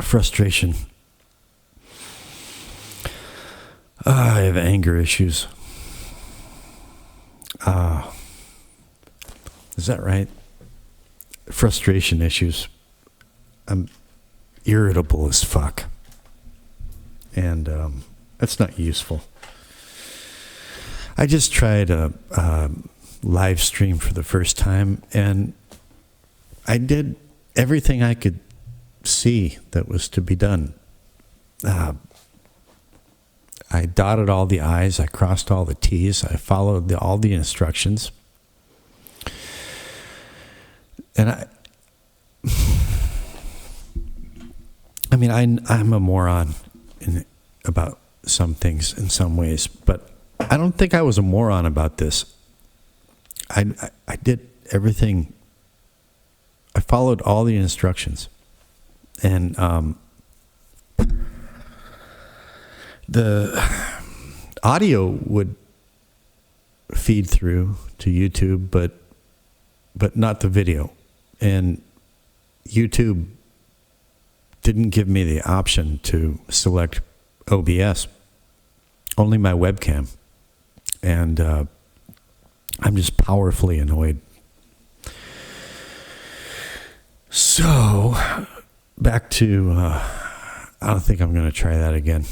frustration. I have anger issues. Is that right? Frustration issues. I'm irritable as fuck. And that's not useful. I just tried a live stream for the first time, and I did everything I could see that was to be done. I dotted all the I's, I crossed all the T's, I followed all the instructions. And I mean, I'm a moron about some things in some ways, but I don't think I was a moron about this. I did everything. I followed all the instructions, and the audio would feed through to YouTube, but not the video. And YouTube didn't give me the option to select OBS, only my webcam. And I'm just powerfully annoyed. So, back to, I don't think I'm going to try that again,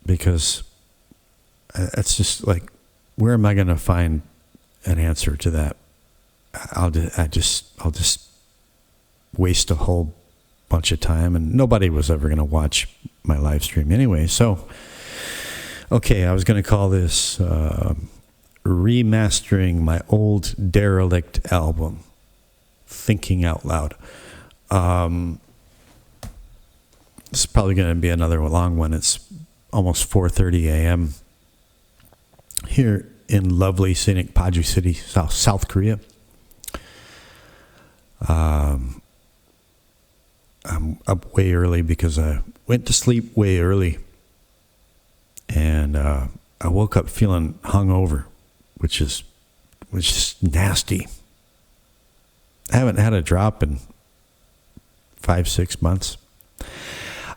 because it's just like, where am I going to find an answer to that? I'll just waste a whole bunch of time, and nobody was ever going to watch my live stream anyway. So, okay, I was going to call this remastering my old Derelict album, Thinking Out Loud. This is probably going to be another long one. It's almost 4:30 a.m. here in lovely scenic Paju City, South Korea. I'm up way early because I went to sleep way early, and I woke up feeling hungover, which is nasty. I haven't had a drop in 5-6 months.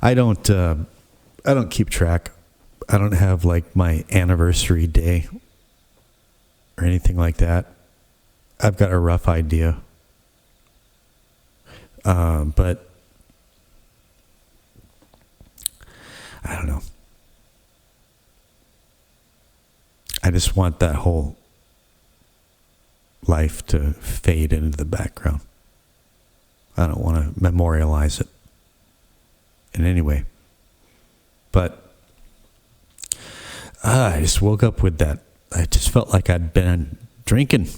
I don't keep track. I don't have like my anniversary day or anything like that. I've got a rough idea. But I don't know. I just want that whole life to fade into the background. I don't want to memorialize it in any way. But I just woke up with that. I just felt like I'd been drinking.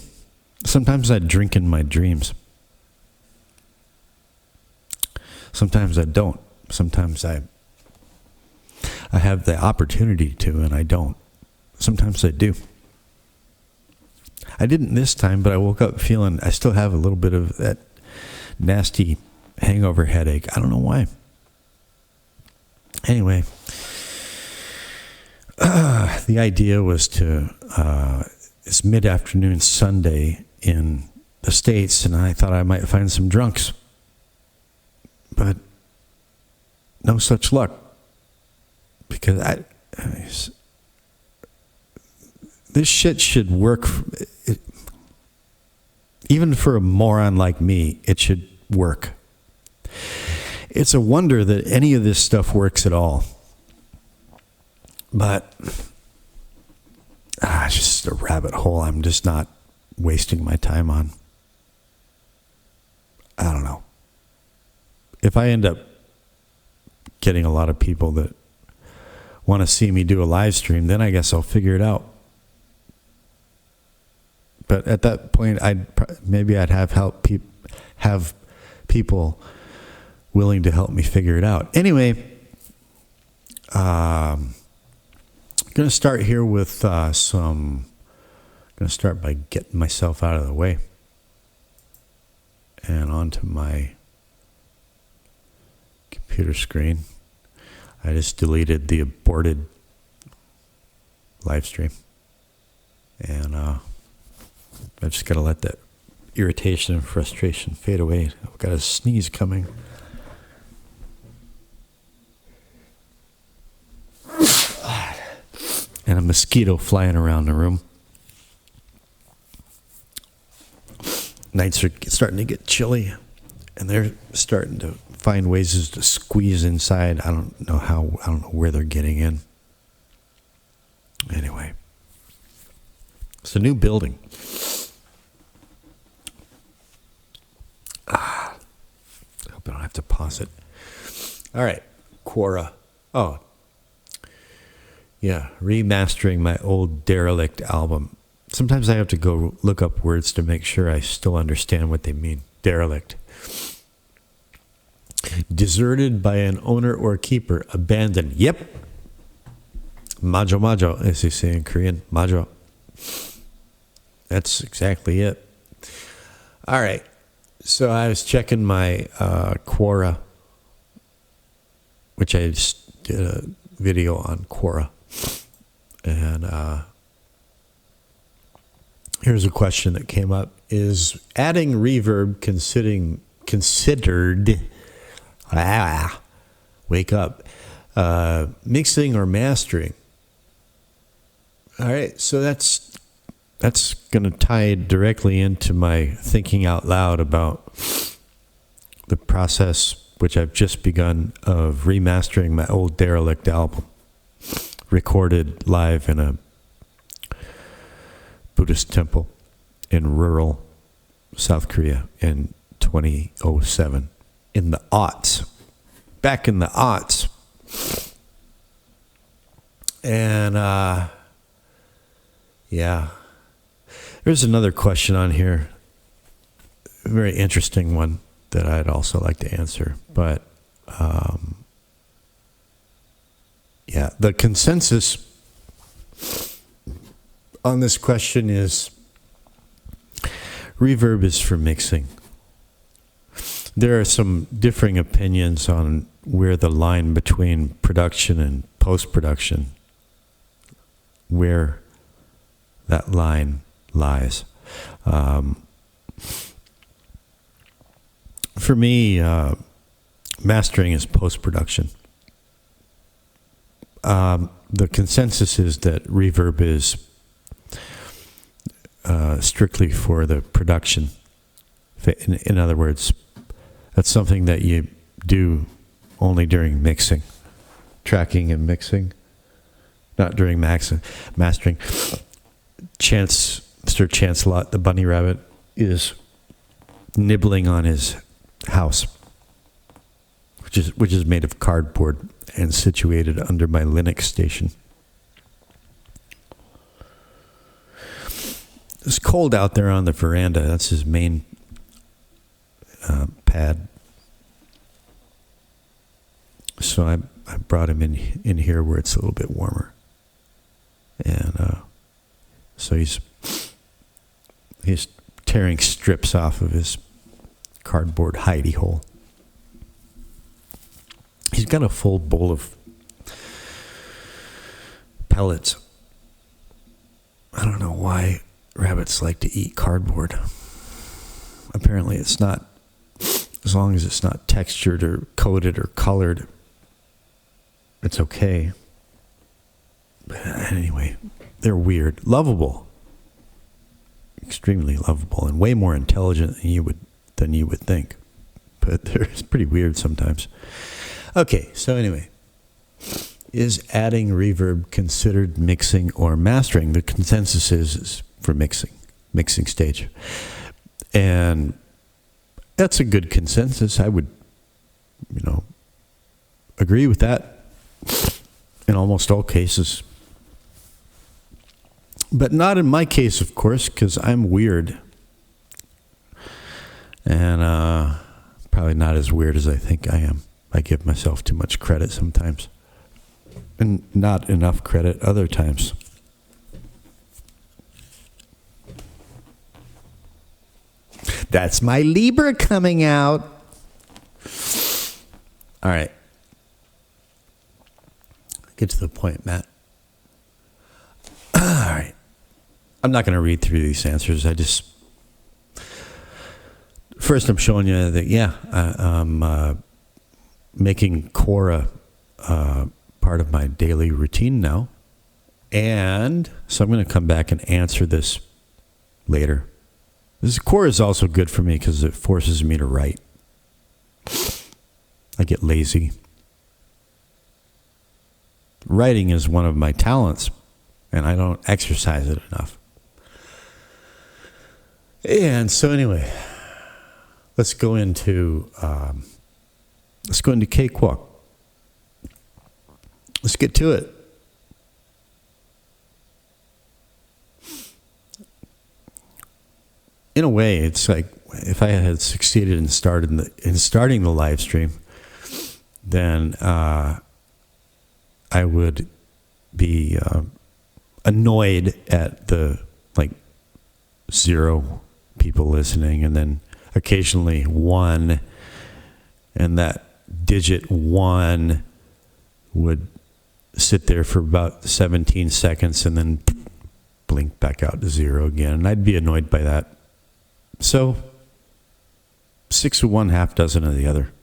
Sometimes I drink in my dreams. Sometimes I don't. Sometimes I have the opportunity to, and I don't. Sometimes I do. I didn't this time, but I woke up feeling I still have a little bit of that nasty hangover headache. I don't know why. Anyway, the idea was to, it's mid-afternoon Sunday in the States, and I thought I might find some drunks. But no such luck, because this shit should work. Even for a moron like me, it should work. It's a wonder that any of this stuff works at all. But it's just a rabbit hole I'm just not wasting my time on. I don't know. If I end up getting a lot of people that want to see me do a live stream, then I guess I'll figure it out. But at that point, I'd have people willing to help me figure it out. Anyway, I'm going to start here with I'm going to start by getting myself out of the way and onto my computer screen. I just deleted the aborted live stream, and I just gotta let that irritation and frustration fade away. I've got a sneeze coming. and a mosquito flying around the room. Nights are starting to get chilly, and they're starting to find ways to squeeze inside. I don't know where they're getting in. Anyway, it's a new building. I hope I don't have to pause it. All right, Quora. Oh, yeah, remastering my old Derelict album. Sometimes I have to go look up words to make sure I still understand what they mean. Derelict. Deserted by an owner or keeper. Abandoned. Yep. Majo majo, as they say in Korean. Majo. That's exactly it. All right. So I was checking my Quora, which I just did a video on Quora. And here's a question that came up. Is adding reverb considered wake up, mixing or mastering? All right, so that's going to tie directly into my thinking out loud about the process, which I've just begun, of remastering my old Derelict album, recorded live in a Buddhist temple in rural South Korea in 2007. In the aughts. Back in the aughts. And, yeah. There's another question on here. A very interesting one that I'd also like to answer. But, yeah, the consensus on this question is reverb is for mixing. There are some differing opinions on where the line between production and post-production, where that line lies. For me, mastering is post-production. The consensus is that reverb is strictly for the production. In other words, that's something that you do only during mixing, tracking and mixing, not during mastering. Mr. Chancelot, the bunny rabbit, is nibbling on his house, which is made of cardboard and situated under my Linux station. It's cold out there on the veranda. That's his main pad. So I brought him in here where it's a little bit warmer. And so he's tearing strips off of his cardboard hidey hole. He's got a full bowl of pellets. I don't know why rabbits like to eat cardboard. Apparently it's not, as long as it's not textured or coated or colored, it's okay. But anyway, they're weird. Lovable. Extremely lovable and way more intelligent than you would think. But they're pretty weird sometimes. Okay, so anyway. Is adding reverb considered mixing or mastering? The consensus is for mixing stage. And that's a good consensus. I would, agree with that in almost all cases. But not in my case, of course, because I'm weird. And probably not as weird as I think I am. I give myself too much credit sometimes. And not enough credit other times. That's my Libra coming out. All right. Get to the point, Matt. All right. I'm not going to read through these answers. First I'm showing you that, I'm making Quora part of my daily routine now. And so I'm going to come back and answer this later. This core is also good for me because it forces me to write. I get lazy. Writing is one of my talents, and I don't exercise it enough. And so anyway, let's go into cakewalk. Let's get to it. In a way, it's like if I had succeeded in starting the live stream, then I would be annoyed at the 0 people listening, and then occasionally 1, and that digit 1 would sit there for about 17 seconds and then blink back out to 0 again, and I'd be annoyed by that. So 6 of one, half dozen of the other.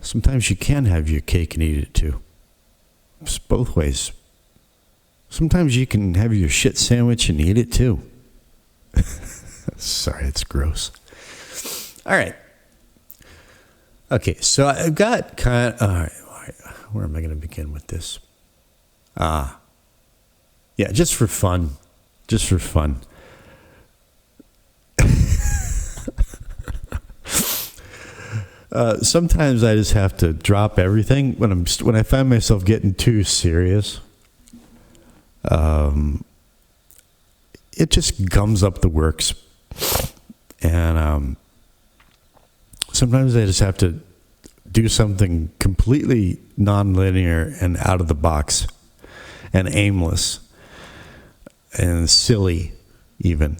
Sometimes you can have your cake and eat it too. It's both ways. Sometimes you can have your shit sandwich and eat it too. Sorry, it's gross. All right. Okay, so I've got all right, where am I going to begin with this? Yeah, just for fun. Just for fun. Sometimes I just have to drop everything when I find myself getting too serious. It just gums up the works, and sometimes I just have to do something completely non-linear and out of the box, and aimless, and silly, even.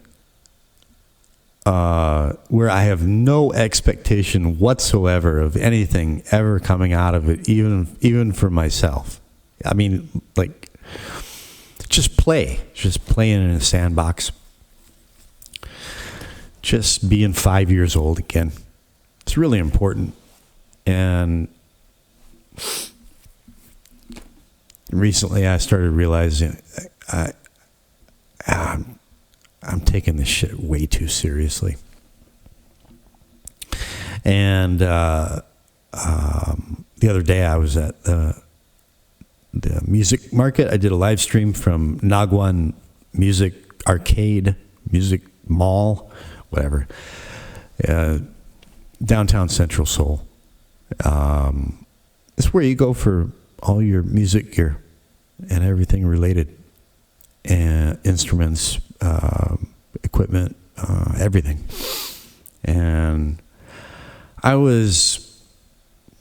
Where I have no expectation whatsoever of anything ever coming out of it, even for myself. I mean, just playing in a sandbox, just being 5 years old again. It's really important. And recently I started realizing I'm taking this shit way too seriously. And the other day I was at the music market. I did a live stream from Nagwan Music Arcade, Music Mall, whatever, downtown Central Seoul. It's where you go for all your music gear and everything related, and instruments, equipment, everything. And I was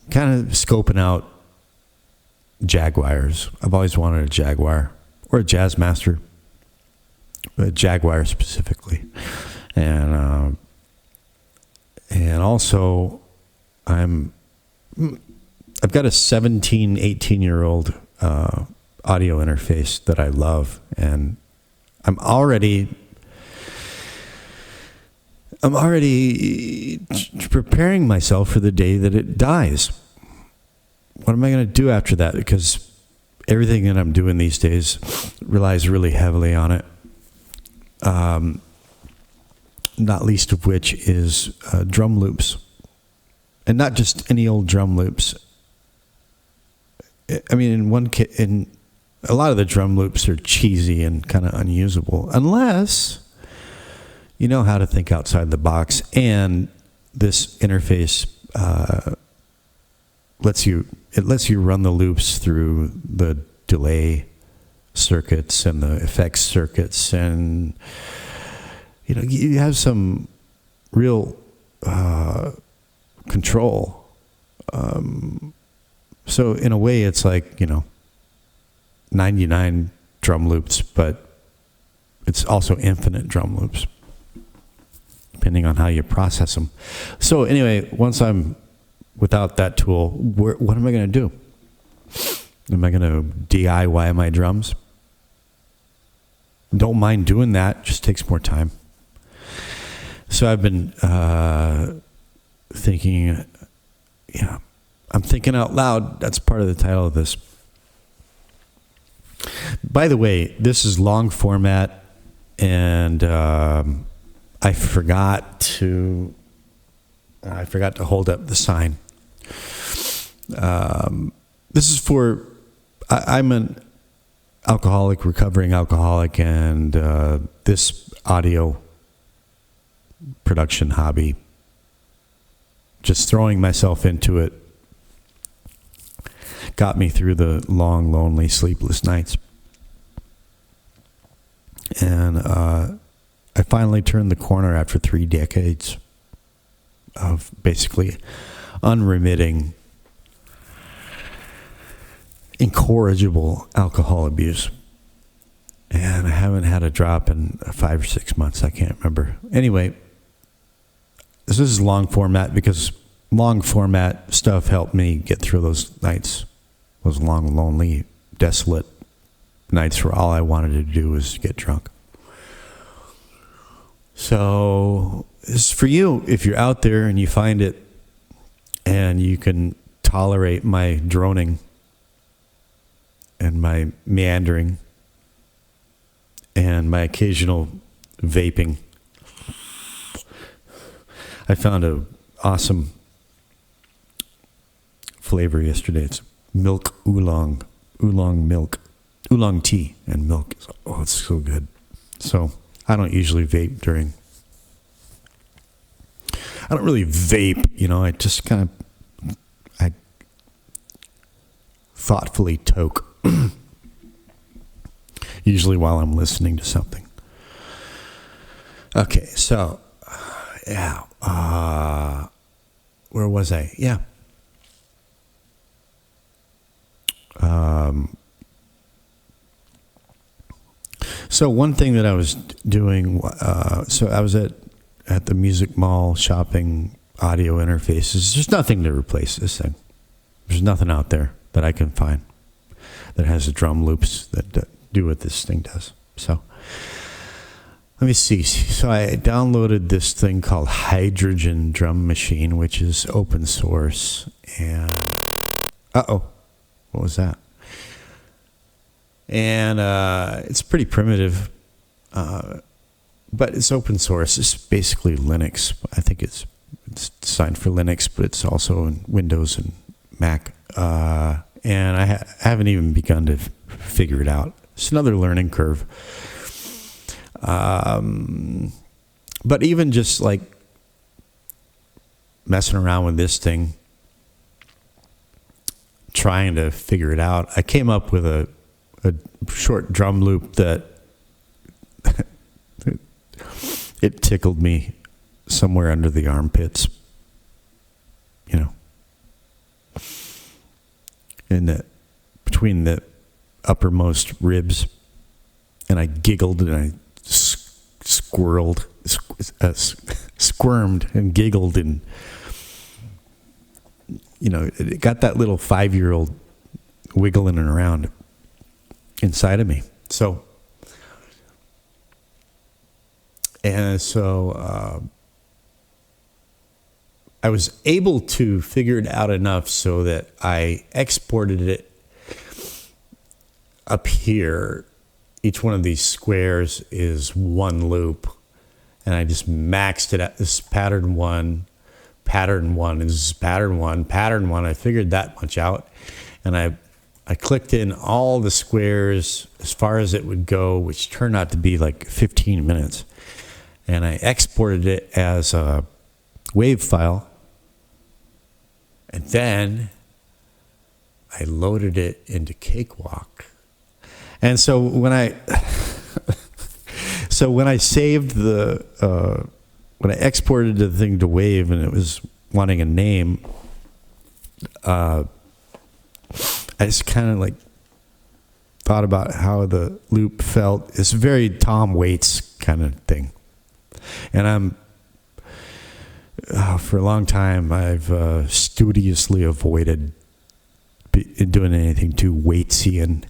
kind of scoping out Jaguars. I've always wanted a Jaguar or a Jazzmaster, a Jaguar specifically. And also I've got a 18-year-old audio interface that I love, and I'm already preparing myself for the day that it dies. What am I going to do after that? Because everything that I'm doing these days relies really heavily on it. Not least of which is drum loops. And not just any old drum loops. I mean, in a lot of the drum loops are cheesy and kind of unusable, unless you know how to think outside the box, and this interface lets you run the loops through the delay circuits and the effects circuits, and you have some real control. So in a way, it's like 99 drum loops, but it's also infinite drum loops, depending on how you process them. So anyway, once I'm without that tool, what am I going to do? Am I going to DIY my drums? Don't mind doing that, just takes more time. So I've been thinking, I'm thinking out loud. That's part of the title of this by the way, this is long format, and I forgot to hold up the sign. This is for, I'm an alcoholic, recovering alcoholic, and this audio production hobby, just throwing myself into it, got me through the long, lonely, sleepless nights. And I finally turned the corner after 3 decades of basically unremitting, incorrigible alcohol abuse. And I haven't had a drop in 5 or 6 months. I can't remember. Anyway, this is long format because long format stuff helped me get through those nights, those long, lonely, desolate nights where all I wanted to do was get drunk. So this is for you if you're out there and you find it and you can tolerate my droning and my meandering and my occasional vaping. I found an awesome flavor yesterday. It's milk oolong milk, oolong tea and milk. Oh, it's so good. So I don't usually vape during. I don't really vape, I just kind of, I thoughtfully toke, usually while I'm listening to something. Okay, so, yeah, where was I? Yeah. So one thing that I was doing, so I was at the Music Mall shopping audio interfaces. There's nothing to replace this thing. There's nothing out there that I can find that has the drum loops that do what this thing does. So let me see. So I downloaded this thing called Hydrogen Drum Machine, which is open source. And what was that? And it's pretty primitive, but it's open source. It's basically Linux. I think it's designed for Linux, but it's also in Windows and Mac. And I haven't even begun to figure it out. It's another learning curve. But even just like messing around with this thing, trying to figure it out, I came up with a short drum loop that it tickled me somewhere under the armpits, in between the uppermost ribs, and I giggled and I squirmed and giggled, and it got that little 5-year-old wiggling around inside of me. So I was able to figure it out enough so that I exported it up here. Each one of these squares is one loop, and I just maxed it at this pattern one, and this is pattern one. I figured that much out, and I clicked in all the squares as far as it would go, which turned out to be like 15 minutes. And I exported it as a WAV file. And then I loaded it into Cakewalk. And so when I saved when I exported the thing to WAV and it was wanting a name, I just kind of like thought about how the loop felt. It's very Tom Waits kind of thing. And for a long time, I've studiously avoided doing anything too Waitsian.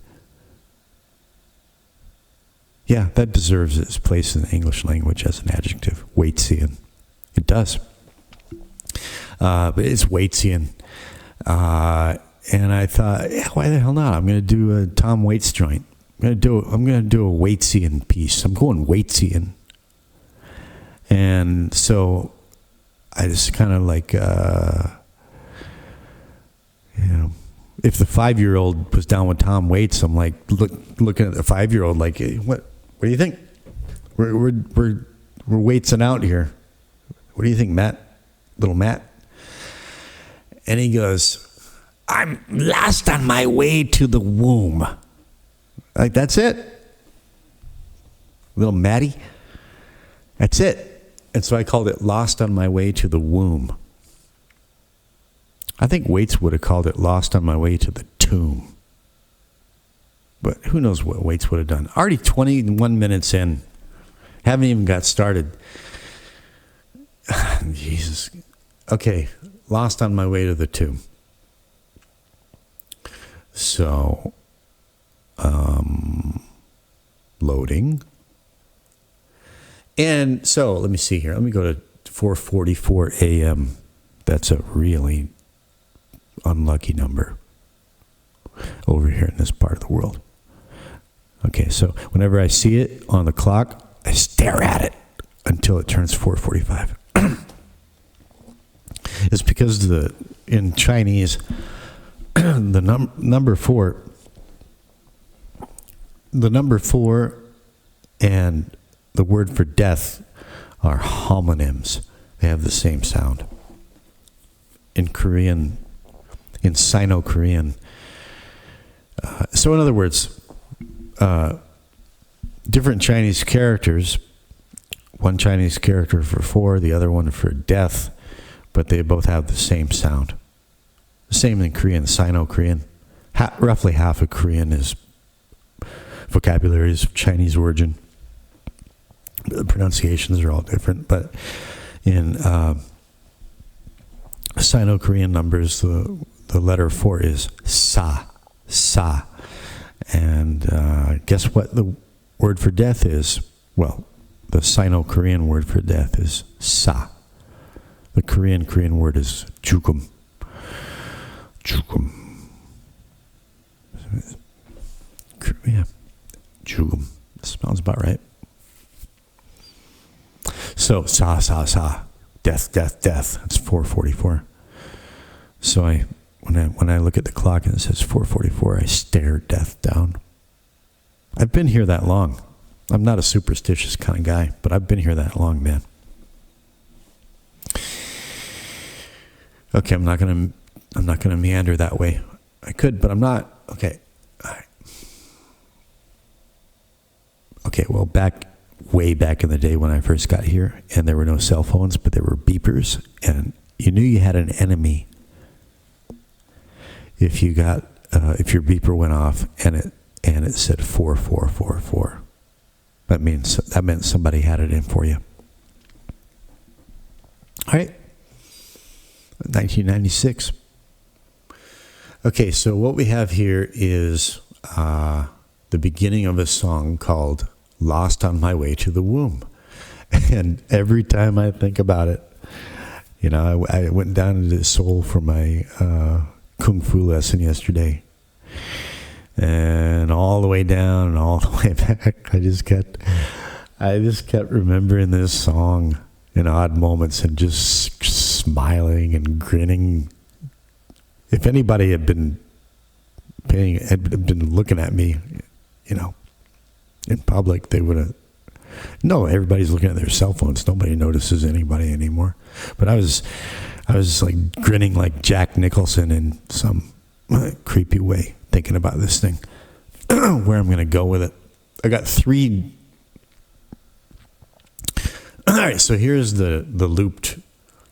Yeah, that deserves its place in the English language as an adjective, Waitsian. It does. But it's Waitsian. And I thought, yeah, why the hell not? I'm going to do a Tom Waits joint. I'm gonna do a Waitsean piece. I'm going Waitsean. And so I just kind of like, if the 5-year-old was down with Tom Waits, I'm like looking at the 5-year-old like, hey, what do you think? We're Waitsing out here. What do you think, Matt? Little Matt? And he goes, I'm lost on my way to the womb. Like, that's it? Little Matty? That's it. And so I called it Lost on My Way to the Womb. I think Waits would have called it Lost on My Way to the Tomb. But who knows what Waits would have done. Already 21 minutes in. Haven't even got started. Jesus. Okay. Lost on My Way to the Tomb. So, loading. And so, let me see here. Let me go to 4:44 a.m. That's a really unlucky number over here in this part of the world. Okay, so whenever I see it on the clock, I stare at it until it turns 4:45. It's because in Chinese, the number four and the word for death are homonyms. They have the same sound. In Korean, in Sino-Korean. So in other words, different Chinese characters, one Chinese character for 4, the other one for death, but they both have the same sound. The same in Korean, Sino-Korean. Roughly half of Korean is vocabulary is Chinese origin. The pronunciations are all different, but in Sino-Korean numbers, the letter 4 is sa, sa. And guess what the word for death is? Well, the Sino-Korean word for death is sa. The Korean word is jukum. Jukum. Yeah, jukum. Sounds about right. So, sa, sa, sa. Death, death, death. It's 4:44. So when I look at the clock and it says 4:44, I stare death down. I've been here that long. I'm not a superstitious kind of guy, but I've been here that long, man. Okay, I'm not gonna meander that way. I could, but I'm not. Okay. All right. Okay, well, way back in the day when I first got here, and there were no cell phones, but there were beepers, and you knew you had an enemy if you got if your beeper went off and it said 4444. That meant somebody had it in for you. All right. 1996. Okay, so what we have here is the beginning of a song called Lost on My Way to the Womb. And every time I think about it, I went down to Seoul for my Kung Fu lesson yesterday. And all the way down and all the way back, I just kept remembering this song in odd moments and just smiling and grinning. If anybody had been looking at me, in public, they would have. No, everybody's looking at their cell phones. Nobody notices anybody anymore. But I was like grinning like Jack Nicholson in some creepy way, thinking about this thing, where I'm going to go with it. I got 3. All right, so here's the looped.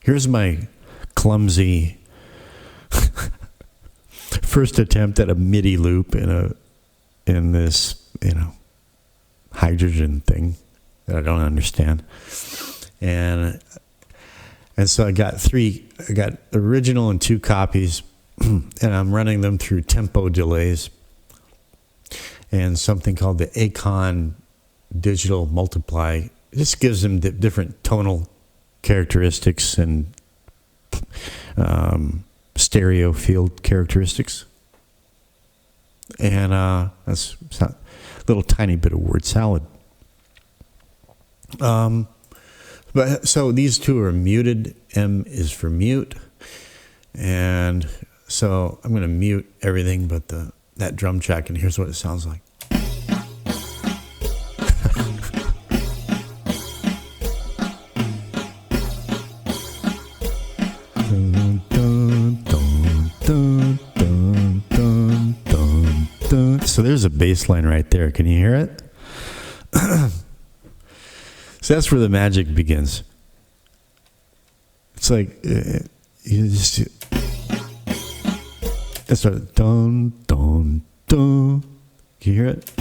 Here's my clumsy first attempt at a MIDI loop in this, hydrogen thing that I don't understand. And so I got 3. I got original and 2 copies, and I'm running them through tempo delays and something called the Acon Digital Multiply. This gives them different tonal characteristics and stereo field characteristics. And that's little tiny bit of word salad. But so these two are muted. M is for mute. And so I'm going to mute everything but that drum track, and here's what it sounds like. So there's a bass line right there. Can you hear it? So that's where the magic begins. It's like you just it's sort of dun dun dun. Can you hear it?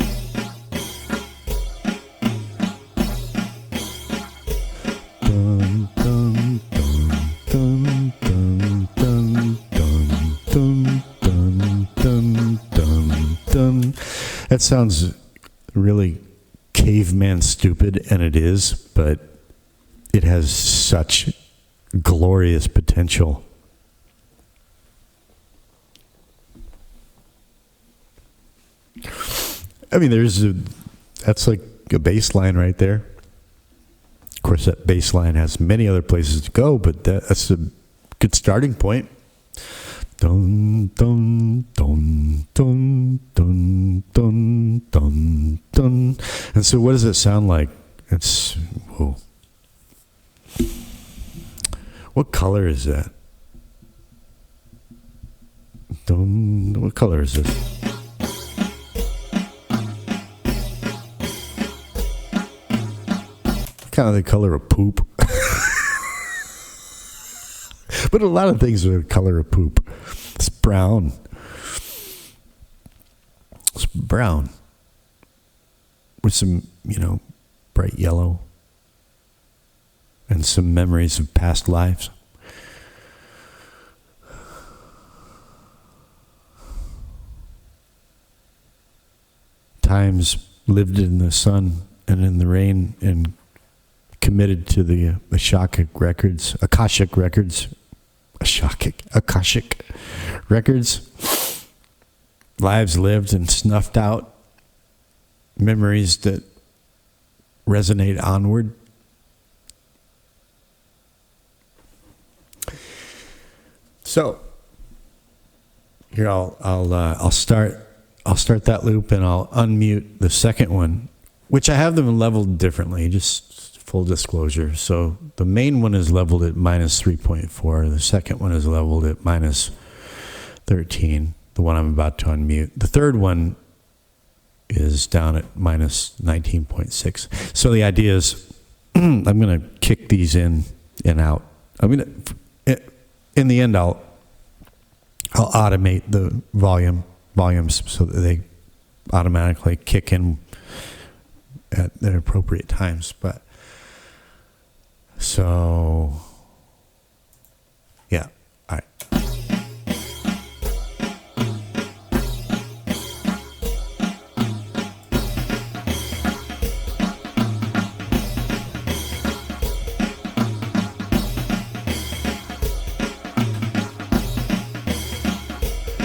Dun dun dun dun dun dun dun dun dun dun dun. That sounds really caveman stupid, and it is, but it has such glorious potential. I mean, that's like a bass line right there. Of course, that bass line has many other places to go, but that's a good starting point. Dun dun dun dun dun dun dun dun. And so, what does it sound like? It's whoa. What color is that? What color is this? Kind of the color of poop. But a lot of things are the color of poop. It's brown. It's brown. With some, bright yellow. And some memories of past lives. Times lived in the sun and in the rain and committed to the Akashic records. Lives lived and snuffed out. Memories that resonate onward. So here I'll start that loop, and I'll unmute the second one, which I have them leveled differently, just full disclosure. So the main one is leveled at minus 3.4. The second one is leveled at minus 13, the one I'm about to unmute. The third one is down at minus 19.6. So the idea is I'm going to kick these in and out. In the end, I'll automate the volumes so that they automatically kick in at the appropriate times. But so, yeah, all right.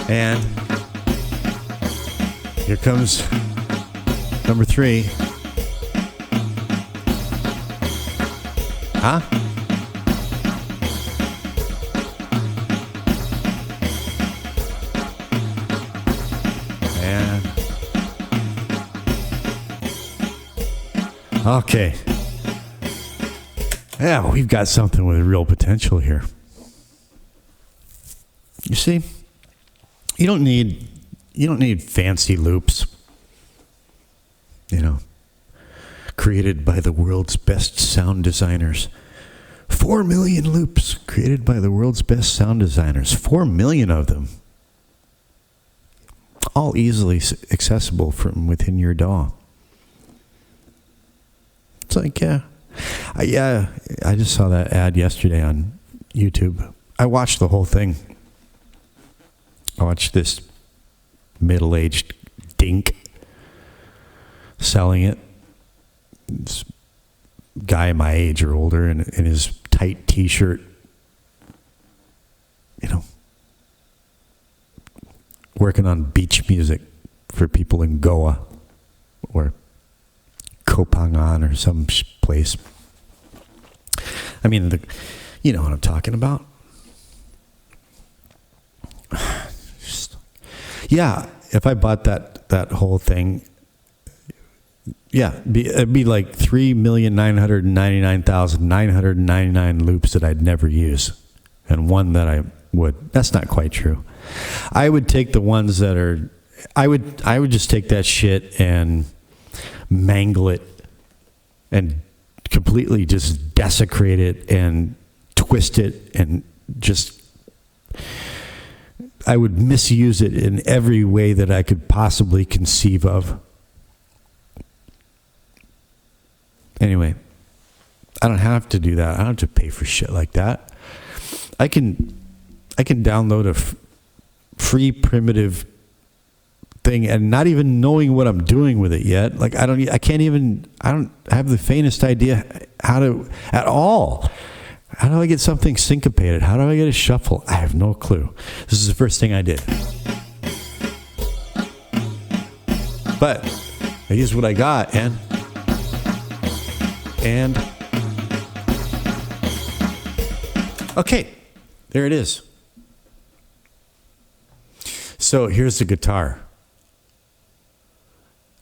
And here comes number 3. Huh? And okay. Yeah, we've got something with real potential here. You see? You don't need fancy loops, created by the world's best sound designers. 4 million loops created by the world's best sound designers. 4 million of them. All easily accessible from within your DAW. It's like, I just saw that ad yesterday on YouTube. I watched the whole thing. I watched this middle-aged dink selling it. This guy my age or older in his tight t-shirt, working on beach music for people in Goa. or Kopangan or some place. I mean, you know what I'm talking about. Yeah, if I bought that whole thing, yeah, it'd be like 3,999,999 loops that I'd never use, and one that I would. That's not quite true. I would take the ones that are. I would just take that shit and mangle it and completely just desecrate it and twist it and just. I would misuse it in every way that I could possibly conceive of. Anyway, I don't have to do that. I don't have to pay for shit like that. I can download a free primitive thing and not even knowing what I'm doing with it yet. Like I don't have the faintest idea how to at all. How do I get something syncopated? How do I get a shuffle? I have no clue. This is the first thing I did. But I used what I got and okay, there it is. So here's the guitar.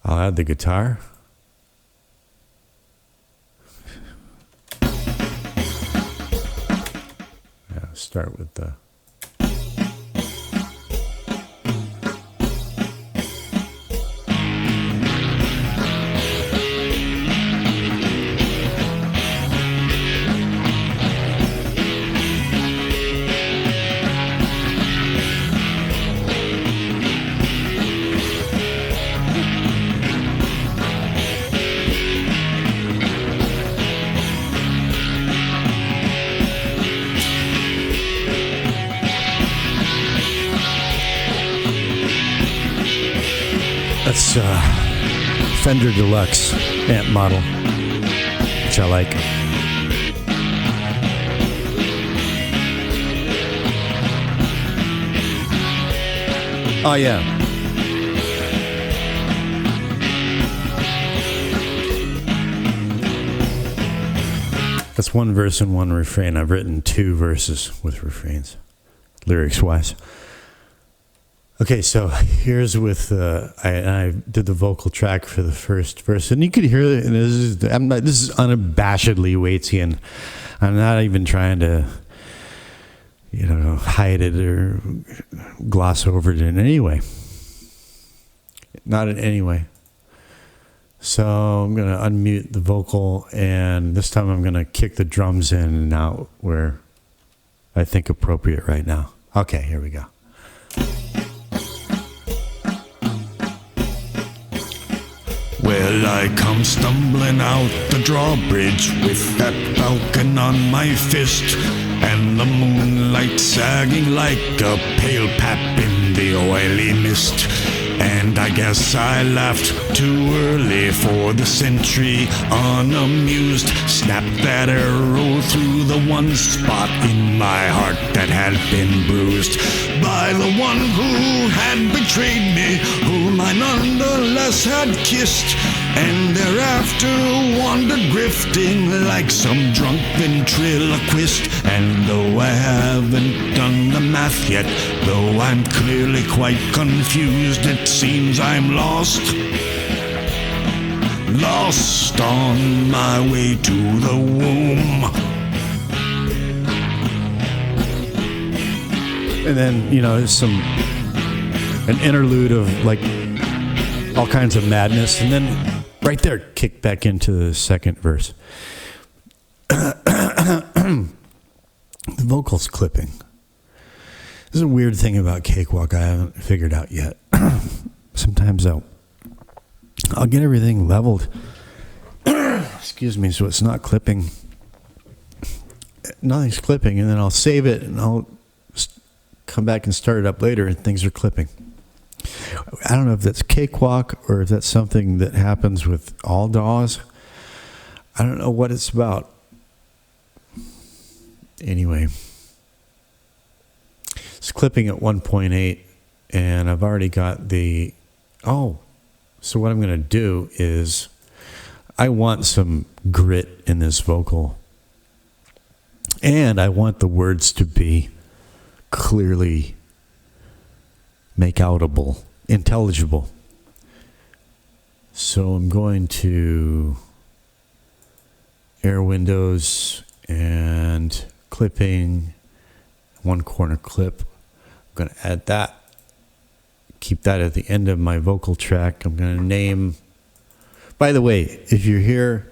I'll add the guitar. Start with the That's Fender Deluxe amp model, which I like. Oh yeah. That's one verse and one refrain. I've written 2 verses with refrains, lyrics-wise. Okay, so here's with I did the vocal track for the first verse, and you could hear it. And this is unabashedly Waitian. I'm not even trying to, hide it or gloss over it in any way. Not in any way. So I'm gonna unmute the vocal, and this time I'm gonna kick the drums in and out where I think appropriate right now. Okay, here we go. Well, I come stumbling out the drawbridge with that falcon on my fist, and the moonlight sagging like a pale pap in the oily mist. And I guess I laughed too early for the sentry, unamused, snapped that arrow through the one spot in my heart that had been bruised by the one who had betrayed me, whom I nonetheless had kissed, and thereafter wandered grifting like some drunk ventriloquist. And though I haven't done the math yet, though I'm clearly quite confused, it seems I'm lost on my way to the womb. And then, there's an interlude of like all kinds of madness, and then right there, kick back into the second verse. The vocals clipping. This is a weird thing about Cakewalk I haven't figured out yet. Sometimes I'll get everything leveled. Excuse me, so it's not clipping. Nothing's clipping, and then I'll save it, and I'll come back and start it up later, and things are clipping. I don't know if that's Cakewalk or if that's something that happens with all DAWs. I don't know what it's about. Anyway, it's clipping at 1.8, and I've already got the... Oh, So what I'm going to do is I want some grit in this vocal. And I want the words to be clearly make-outable, intelligible. So I'm going to air windows and clipping, one corner clip. I'm going to add that. Keep that at the end of my vocal track. I'm going to name... By the way, if you're here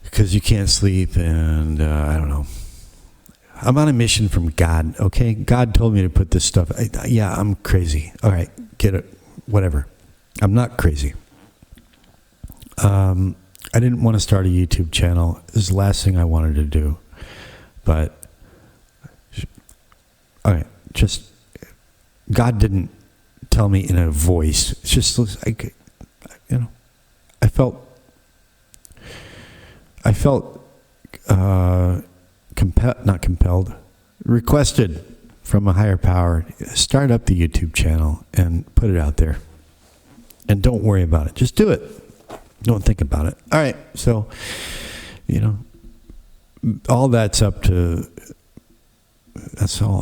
because you can't sleep and I don't know, I'm on a mission from God, okay? God told me to put this stuff. Yeah, I'm crazy. All right, get it, whatever. I'm not crazy. I didn't want to start a YouTube channel. This is the last thing I wanted to do. But, all right, just, God didn't tell me in a voice. It's just like, you know, I felt not compelled, requested from a higher power, start up the YouTube channel and put it out there. And don't worry about it. Just do it. Don't think about it. All right. So, you know, all that's all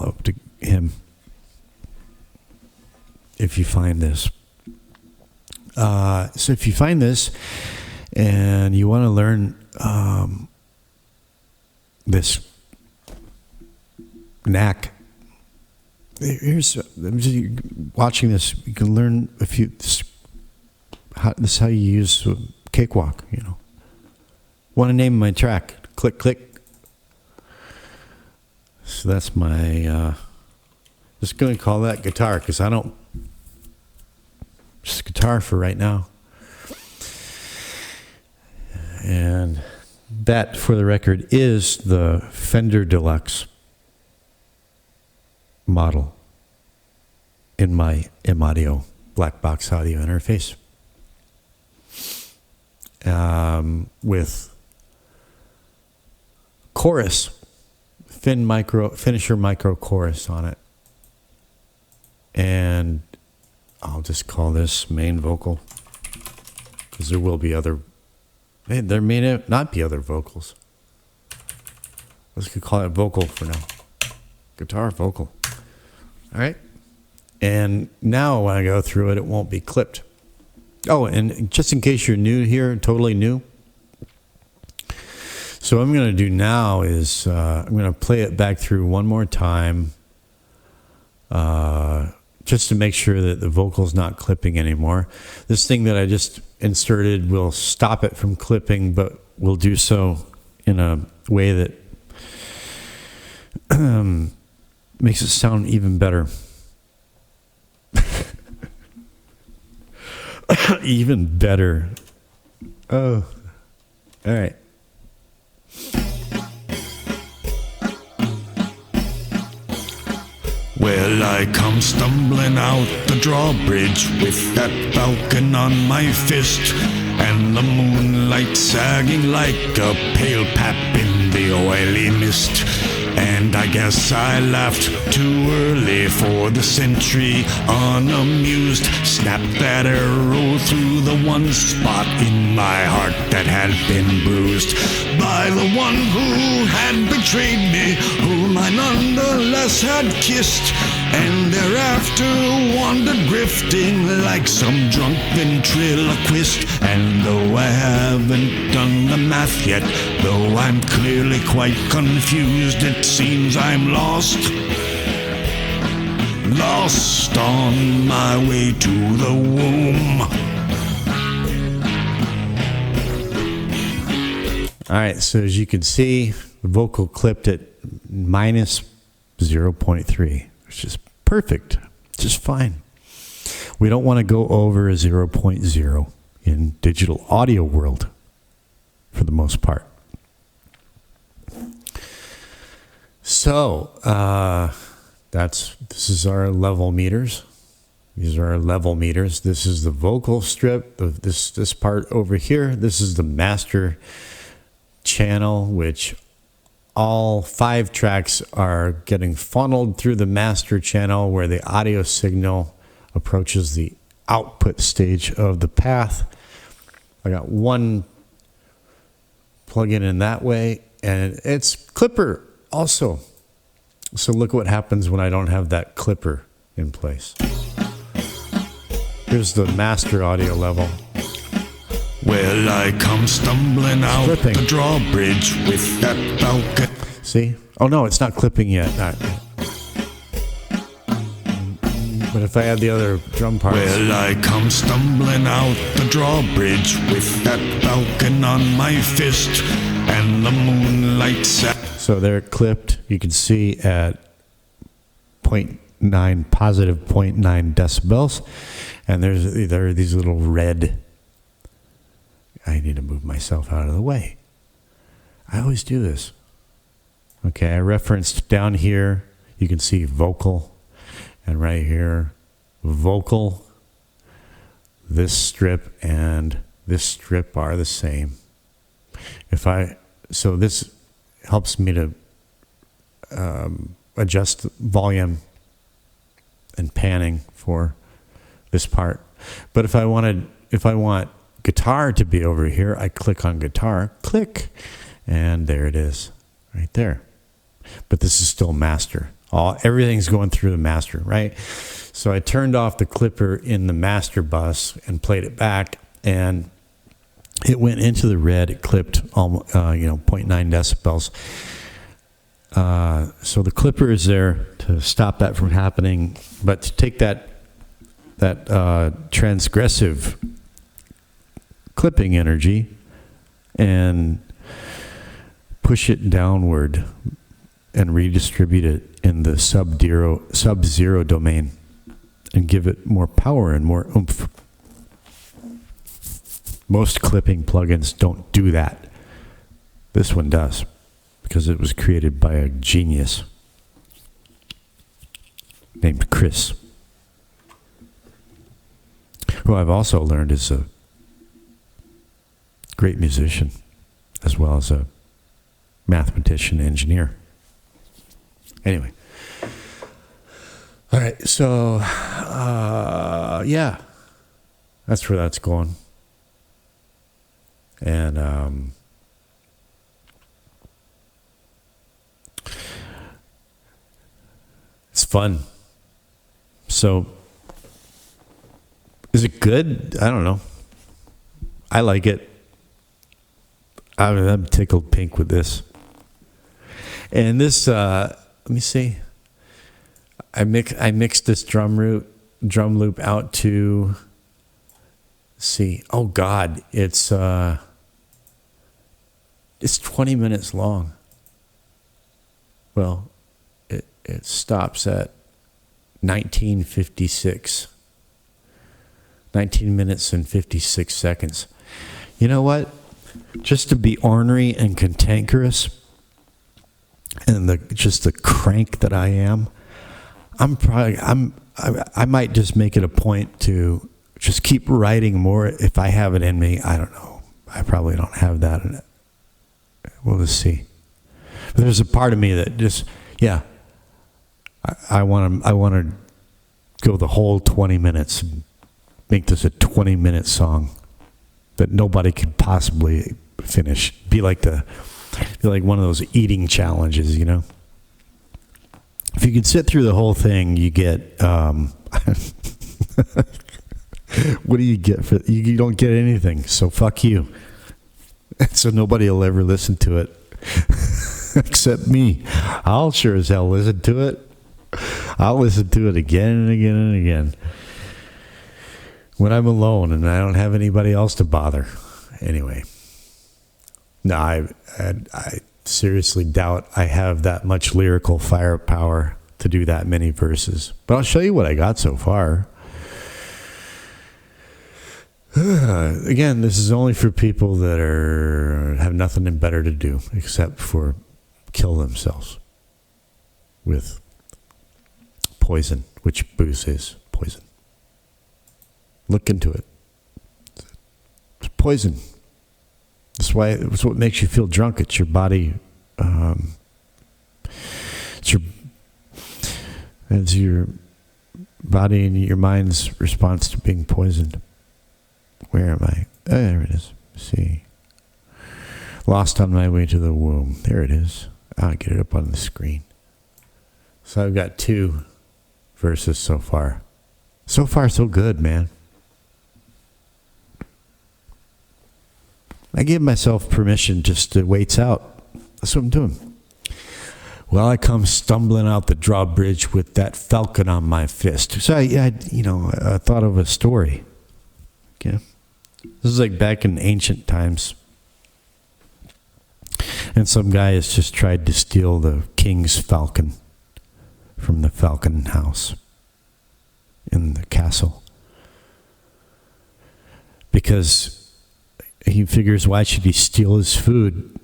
up to him. If you find this. So if you find this and you want to learn this knack, here's watching this. You can learn a few. This is how you use cakewalk. You know, want to name my track? Click, click. So that's my. Just going to call that guitar because I don't. Just guitar for right now. And that, for the record, is the Fender Deluxe model in my M-Audio black box audio interface. With chorus, finisher micro chorus on it. And I'll just call this main vocal because there will be other. There may not be other vocals. Let's call it vocal for now. Guitar vocal. All right. And now when I go through it, it won't be clipped. Oh, and just in case you're new here, totally new. So what I'm going to do now is I'm going to play it back through one more time. Just to make sure that the vocal's not clipping anymore. This thing that I just inserted will stop it from clipping, but will do so in a way that makes it sound even better. Even better. Oh, all right. Well, I come stumbling out the drawbridge with that falcon on my fist, and the moonlight sagging like a pale pap in the oily mist. And I guess I laughed too early for the sentry, unamused, snapped that arrow through the one spot in my heart that had been bruised by the one who had betrayed me, whom I nonetheless had kissed, and thereafter wandered grifting like some drunk ventriloquist. And though I haven't done the math yet, though I'm clearly quite confused, it seems I'm lost on my way to the womb. All right, so as you can see, the vocal clipped at minus 0.3, which is perfect, just fine. We don't want to go over a 0.0 in digital audio world for the most part. So, this is our level meters. These are our level meters. This is the vocal strip of this part over here. This is the master channel, which all 5 tracks are getting funneled through the master channel where the audio signal approaches the output stage of the path. I got one plug-in in that way, and it's clipper also. So look what happens when I don't have that clipper in place. Here's the master audio level. Well, I come stumbling out Clipping. the drawbridge with that balcony. See? Oh no, it's not clipping yet. But if I add the other drum parts. Well, I come stumbling out the drawbridge with that balcony on my fist, and the moonlight sat. So they're clipped. You can see at 0.9, positive 0.9 decibels. And there are these little red. I need to move myself out of the way. I always do this. Okay, I referenced down here. You can see vocal. And right here, vocal. This strip and this strip are the same. So this helps me to adjust volume and panning for this part. But if I want guitar to be over here, I click on guitar, click, and there it is, right there. But this is still master. Everything's going through the master, right? So I turned off the clipper in the master bus and played it back, and it went into the red. It clipped, 0.9 decibels. So the clipper is there to stop that from happening, but to take that transgressive clipping energy and push it downward and redistribute it in the sub-zero domain and give it more power and more oomph. Most clipping plugins don't do that. This one does, because it was created by a genius named Chris, who I've also learned is a great musician as well as a mathematician engineer. Anyway. All right, so, yeah, that's where that's going. And it's fun. So, is it good? I don't know. I like it. I'm tickled pink with this. And this, let me see. I mixed this drum loop out to, let's see. Oh God, it's 20 minutes long. Well, it stops at 19:56. 19 minutes and 56 seconds. You know what? Just to be ornery and cantankerous, and just the crank that I am, I might just make it a point to just keep writing more if I have it in me. I don't know. I probably don't have that in it. We'll just see. But there's a part of me that just, yeah, I want to go the whole 20 minutes and make this a 20-minute song that nobody could possibly finish. Be like one of those eating challenges, you know. If you could sit through the whole thing, you get what do you get for you don't get anything, so fuck you. So nobody will ever listen to it except me. I'll sure as hell listen to it. I'll listen to it again and again and again when I'm alone and I don't have anybody else to bother. Anyway, no, I seriously doubt I have that much lyrical firepower to do that many verses. But I'll show you what I got so far. Again, this is only for people that have nothing better to do except for kill themselves with poison, which booze is poison. Look into it. It's poison. That's why it's what makes you feel drunk. It's your body. It's your body and your mind's response to being poisoned. Where am I? Oh, there it is. See. Lost on my way to the womb. There it is. I'll get it up on the screen. So I've got 2 verses so far. So far, so good, man. I give myself permission just to wait out. That's what I'm doing. Well, I come stumbling out the drawbridge with that falcon on my fist. So I thought of a story. Okay. This is like back in ancient times. And some guy has just tried to steal the king's falcon from the falcon house in the castle. Because he figures, why should he steal his food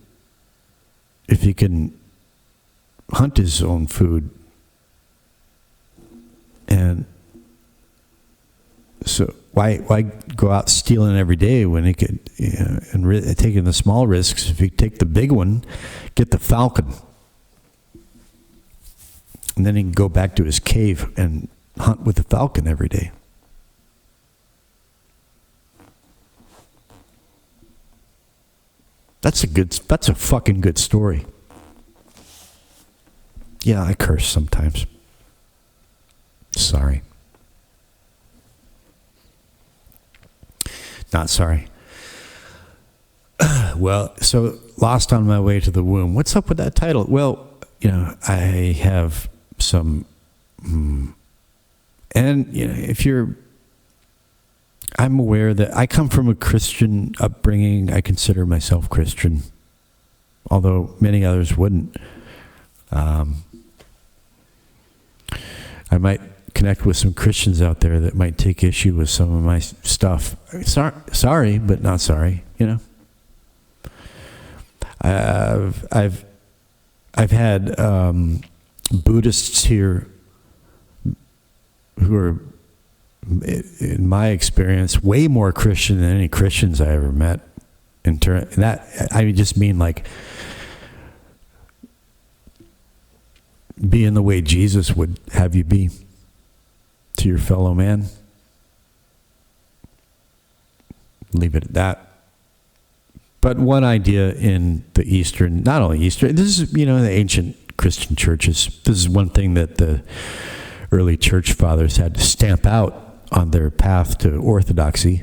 if he can hunt his own food? And so why go out stealing every day when he could, taking the small risks? If you take the big one, get the falcon, and then he can go back to his cave and hunt with the falcon every day. That's a fucking good story. Yeah, I curse sometimes. Sorry. Not sorry. Well, so Lost on My Way to the Womb. What's up with that title? Well, I have some, and I'm aware that I come from a Christian upbringing. I consider myself Christian, although many others wouldn't. I might connect with some Christians out there that might take issue with some of my stuff. Sorry, but not sorry. I've had Buddhists here who are, in my experience, way more Christian than any Christians I ever met. And that I just mean like being the way Jesus would have you be to your fellow man. Leave it at that. But one idea in the Eastern, not only Eastern, this is, the ancient Christian churches, this is one thing that the early church fathers had to stamp out on their path to orthodoxy,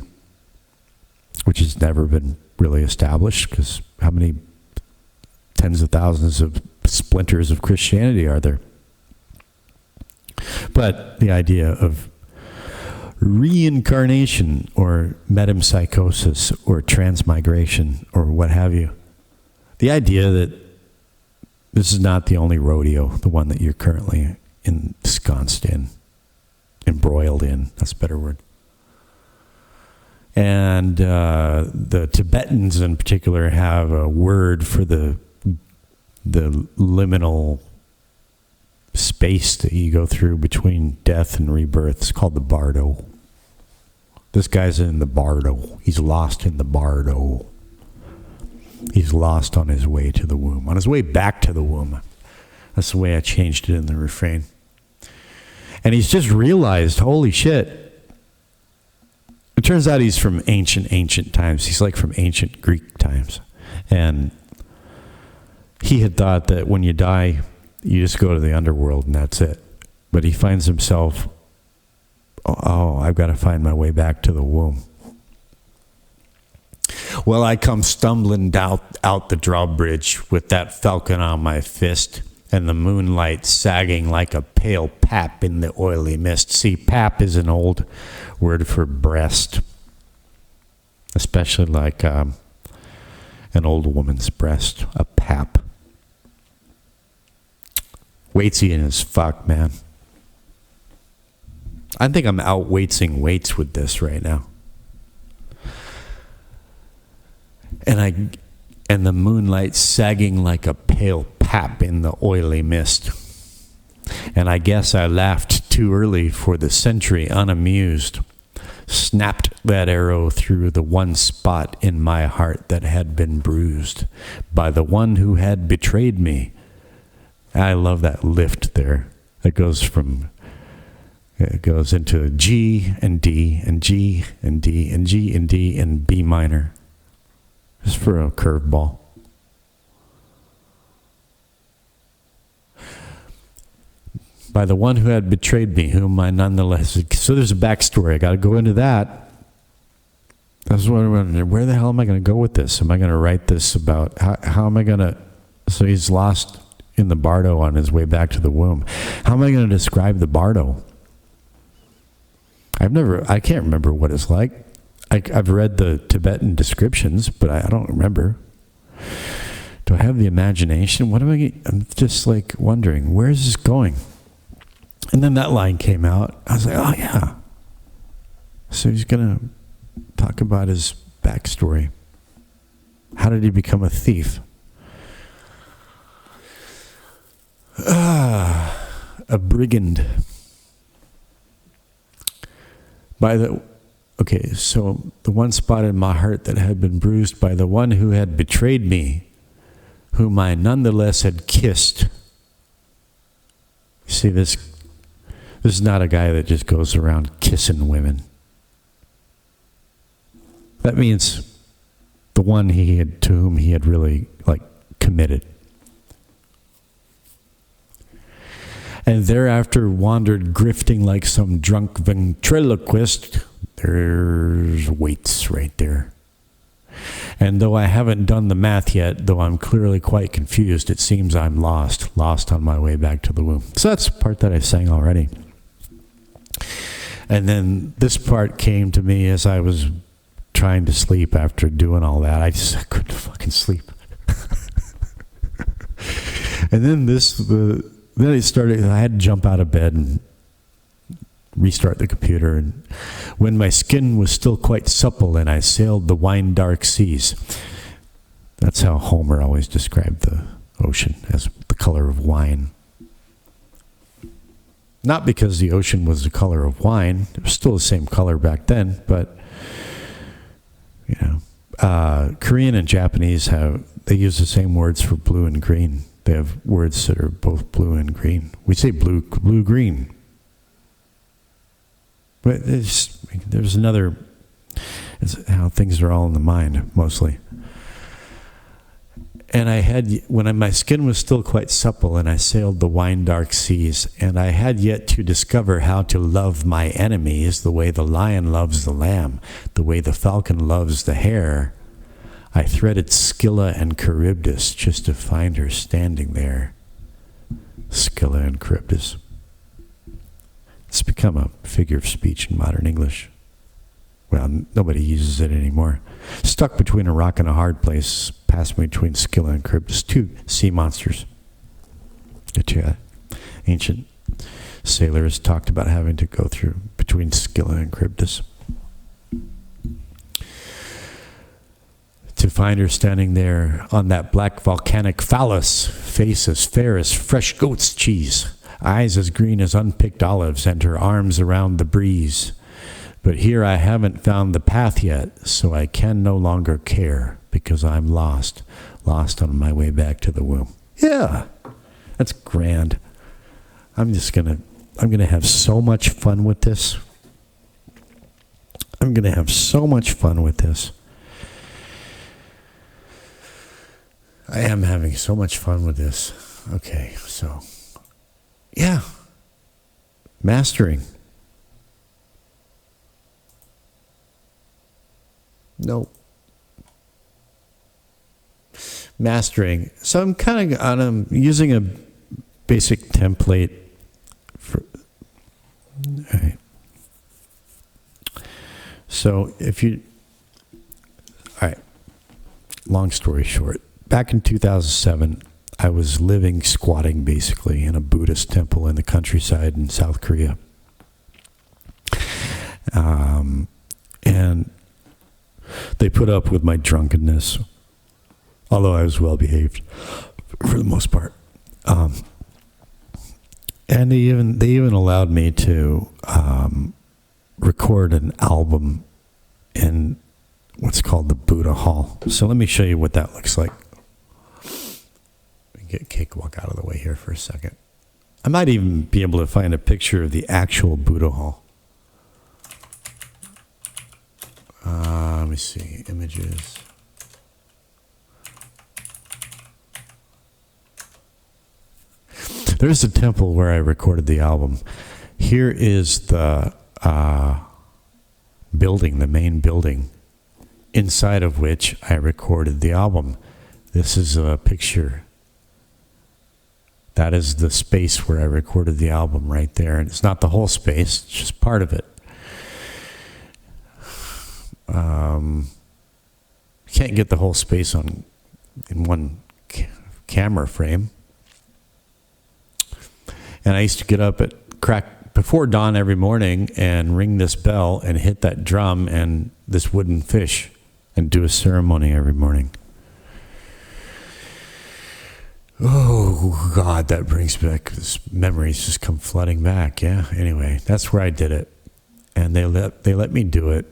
which has never been really established, because how many tens of thousands of splinters of Christianity are there? But the idea of reincarnation or metempsychosis or transmigration or what have you. The idea that this is not the only rodeo, the one that you're currently ensconced in, embroiled in, that's a better word. And the Tibetans in particular have a word for the liminal space that you go through between death and rebirth. It's called the bardo. This guy's in the bardo. He's lost in the bardo. He's lost on his way to the womb. On his way back to the womb. That's the way I changed it in the refrain. And he's just realized, holy shit. It turns out he's from ancient times. He's like from ancient Greek times. And he had thought that when you die, you just go to the underworld and that's it. But he finds himself, I've got to find my way back to the womb. Well, I come stumbling out the drawbridge with that falcon on my fist and the moonlight sagging like a pale pap in the oily mist. See, pap is an old word for breast, especially like an old woman's breast, a pap. Weightsian as fuck, man. I think I'm out-weightsing weights with this right now. And the moonlight sagging like a pale pap in the oily mist. And I guess I laughed too early for the sentry unamused. Snapped that arrow through the one spot in my heart that had been bruised by the one who had betrayed me. I love that lift there. That goes from It goes into G and D and G and D and G and D and B minor. Just for a curveball. By the one who had betrayed me, whom I nonetheless... So there's a backstory. I got to go into that. I was wondering, where the hell am I going to go with this? Am I going to write this about... How am I going to... So he's lost in the bardo on his way back to the womb. How am I going to describe the bardo? I can't remember what it's like. I've read the Tibetan descriptions, but I don't remember. Do I have the imagination? I'm just like wondering, where is this going? And then that line came out. I was like, oh yeah. So he's going to talk about his backstory. How did he become a thief? A brigand. Okay, so the one spot in my heart that had been bruised by the one who had betrayed me, whom I nonetheless had kissed. See, this is not a guy that just goes around kissing women. That means the one to whom he had really committed. And thereafter wandered grifting like some drunk ventriloquist. There's weights right there. And though I haven't done the math yet, though I'm clearly quite confused, it seems I'm lost on my way back to the womb. So that's the part that I sang already. And then this part came to me as I was trying to sleep after doing all that. I couldn't fucking sleep. And then then it started, I had to jump out of bed and restart the computer. And when my skin was still quite supple and I sailed the wine-dark seas. That's how Homer always described the ocean, as the color of wine. Not because the ocean was the color of wine. It was still the same color back then, but, Korean and Japanese they use the same words for blue and green. They have words that are both blue and green. We say blue, green. But there's another, it's how things are all in the mind, mostly. And when my skin was still quite supple and I sailed the wine-dark seas, and I had yet to discover how to love my enemies the way the lion loves the lamb, the way the falcon loves the hare, I threaded Scylla and Charybdis just to find her standing there. Scylla and Charybdis. It's become a figure of speech in modern English. Well, nobody uses it anymore. Stuck between a rock and a hard place, passed between Scylla and Charybdis, two sea monsters. Ancient sailors talked about having to go through between Scylla and Charybdis. To find her standing there on that black volcanic phallus, face as fair as fresh goat's cheese, eyes as green as unpicked olives, and her arms around the breeze. But here I haven't found the path yet, so I can no longer care, because I'm lost on my way back to the womb. Yeah, that's grand. I'm gonna have so much fun with this. I'm gonna have so much fun with this. I am having so much fun with this. Okay, so, yeah. Mastering. No. Mastering. So I'm using a basic template for, all right. So all right, long story short. Back in 2007, I was squatting basically in a Buddhist temple in the countryside in South Korea. And they put up with my drunkenness, although I was well behaved for the most part. And they even allowed me to record an album in what's called the Buddha Hall. So let me show you what that looks like. Get Cakewalk out of the way here for a second. I might even be able to find a picture of the actual Buddha hall. Let me see, images. There's a temple where I recorded the album. Here is the building, the main building, inside of which I recorded the album. This is a picture. That is the space where I recorded the album right there. And it's not the whole space, it's just part of it. Can't get the whole space in one camera frame. And I used to get up at before dawn every morning and ring this bell and hit that drum and this wooden fish and do a ceremony every morning. Oh, God, that brings back, this memories just come flooding back. Yeah, anyway, that's where I did it. And they let me do it.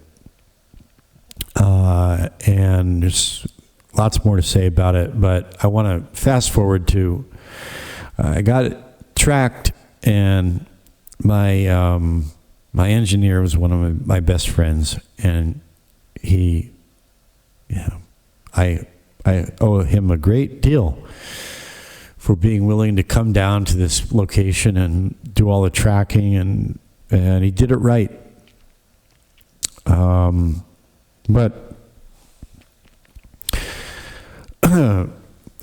And there's lots more to say about it, but I want to fast forward to, I got it tracked, and my my engineer was one of my best friends, and he, I owe him a great deal for being willing to come down to this location and do all the tracking, and he did it right. But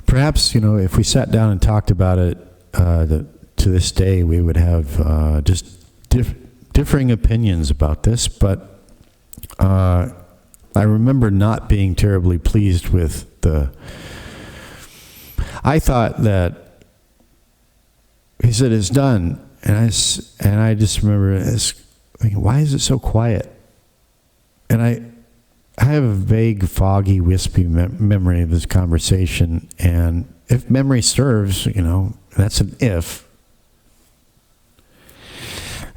perhaps, if we sat down and talked about it to this day, we would have just differing opinions about this. But I remember not being terribly pleased with I thought that he said it's done, and I just remember thinking, why is it so quiet? And I have a vague, foggy, wispy memory of this conversation, and if memory serves, that's an if.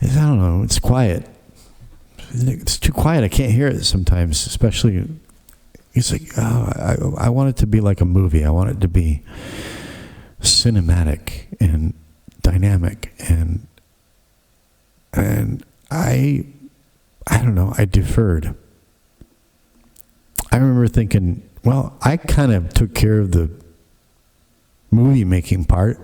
I don't know, it's quiet. It's too quiet, I can't hear it sometimes, especially, it's like, I want it to be like a movie. I want it to be cinematic and dynamic, and I don't know, I deferred. I remember thinking, well, I kind of took care of the movie making part.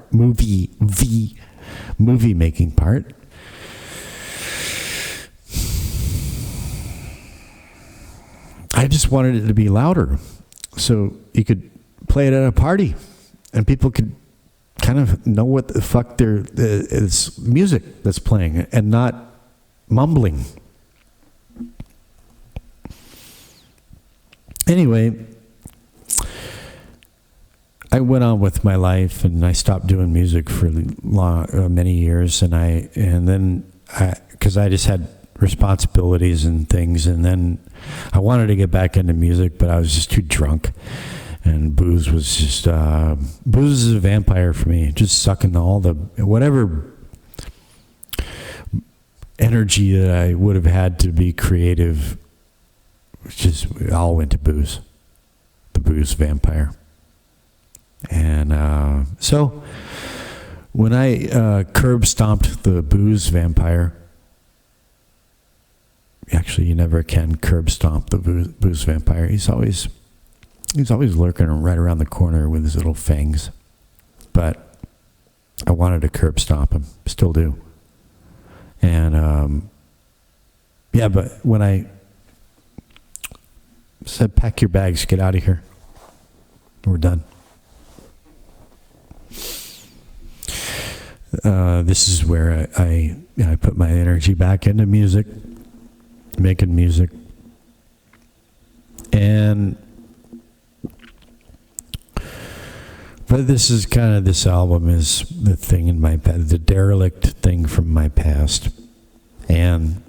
I just wanted it to be louder so you could play it at a party and people could kind of know what the fuck it's music that's playing and not mumbling. Anyway, I went on with my life, and I stopped doing music for many years, and then because I just had responsibilities and things, and then I wanted to get back into music, but I was just too drunk, and booze is a vampire for me, just sucking all the whatever energy that I would have had to be creative. Just all went to booze, the booze vampire. And so when I curb stomped the booze vampire, actually you never can curb stomp the booze vampire. He's always lurking right around the corner with his little fangs. But I wanted to curb stomp him, still do. And but when I said, pack your bags, get out of here, we're done. This is where I put my energy back into music, making music. But this album is the thing in my past, the derelict thing from my past. And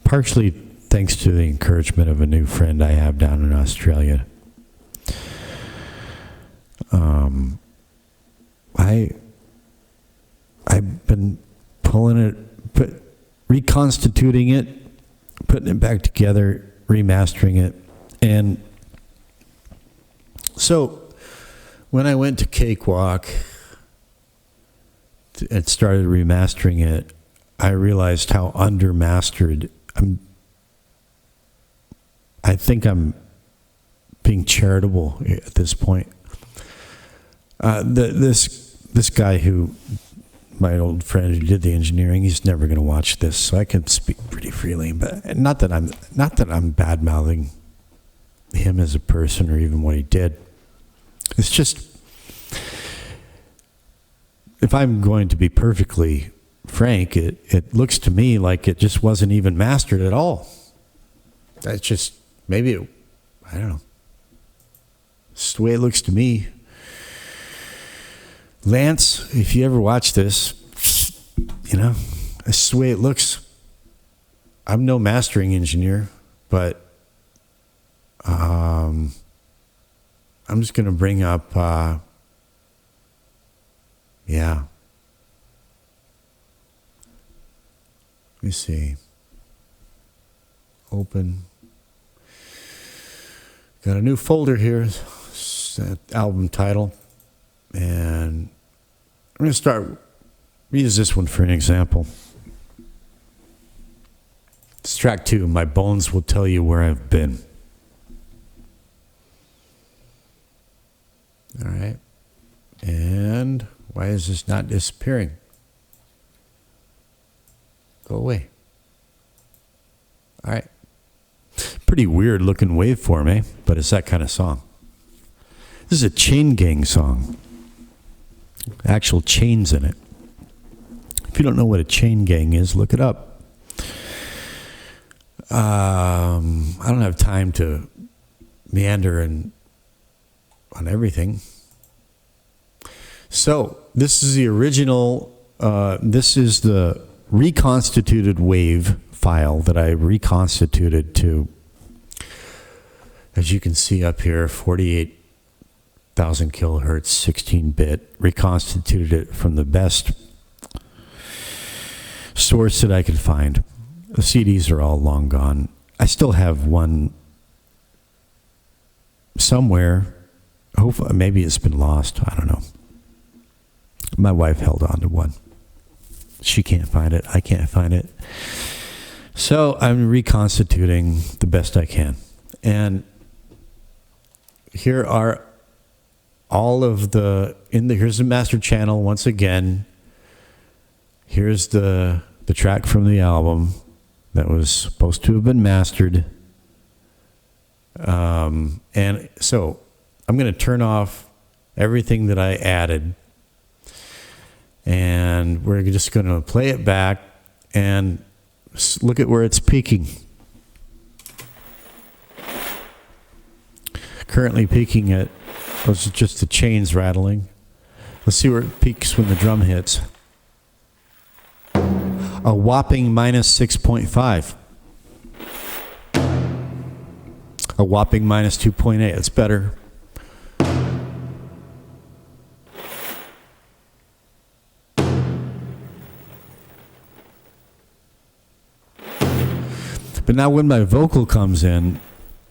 partially thanks to the encouragement of a new friend I have down in Australia. I've been pulling it, reconstituting it, putting it back together, remastering it. And so when I went to Cakewalk, and started remastering it, I realized how undermastered I think I'm being charitable at this point. This guy who, my old friend who did the engineering, he's never going to watch this, so I can speak pretty freely. But not that I'm bad mouthing him as a person or even what he did. It's just, if I'm going to be perfectly frank, it looks to me like it just wasn't even mastered at all. That's just, I don't know. It's the way it looks to me. Lance, if you ever watch this, that's the way it looks. I'm no mastering engineer, but I'm just going to bring up, Let me see. Open. Got a new folder here. That album title. And I'm going to use this one for an example. It's track 2, My Bones Will Tell You Where I've Been. All right. And why is this not disappearing? Go away. All right. Pretty weird looking waveform, eh? But it's that kind of song. This is a chain gang song. Actual chains in it. If you don't know what a chain gang is, look it up. I don't have time to meander on everything. So this is the original. This is the reconstituted wave file that I reconstituted to, as you can see up here, 48,000 kilohertz, 16-bit. Reconstituted it from the best source that I could find. The CDs are all long gone. I still have one somewhere. Hopefully, maybe it's been lost. I don't know. My wife held on to one. She can't find it. I can't find it. So I'm reconstituting the best I can. And here are all of here's the master channel once again. Here's the track from the album that was supposed to have been mastered. And so I'm going to turn off everything that I added. And we're just going to play it back and look at where it's peaking. Currently peaking at, those are just the chains rattling. Let's see where it peaks when the drum hits. A whopping minus 6.5. A whopping minus 2.8. It's better. But now when my vocal comes in,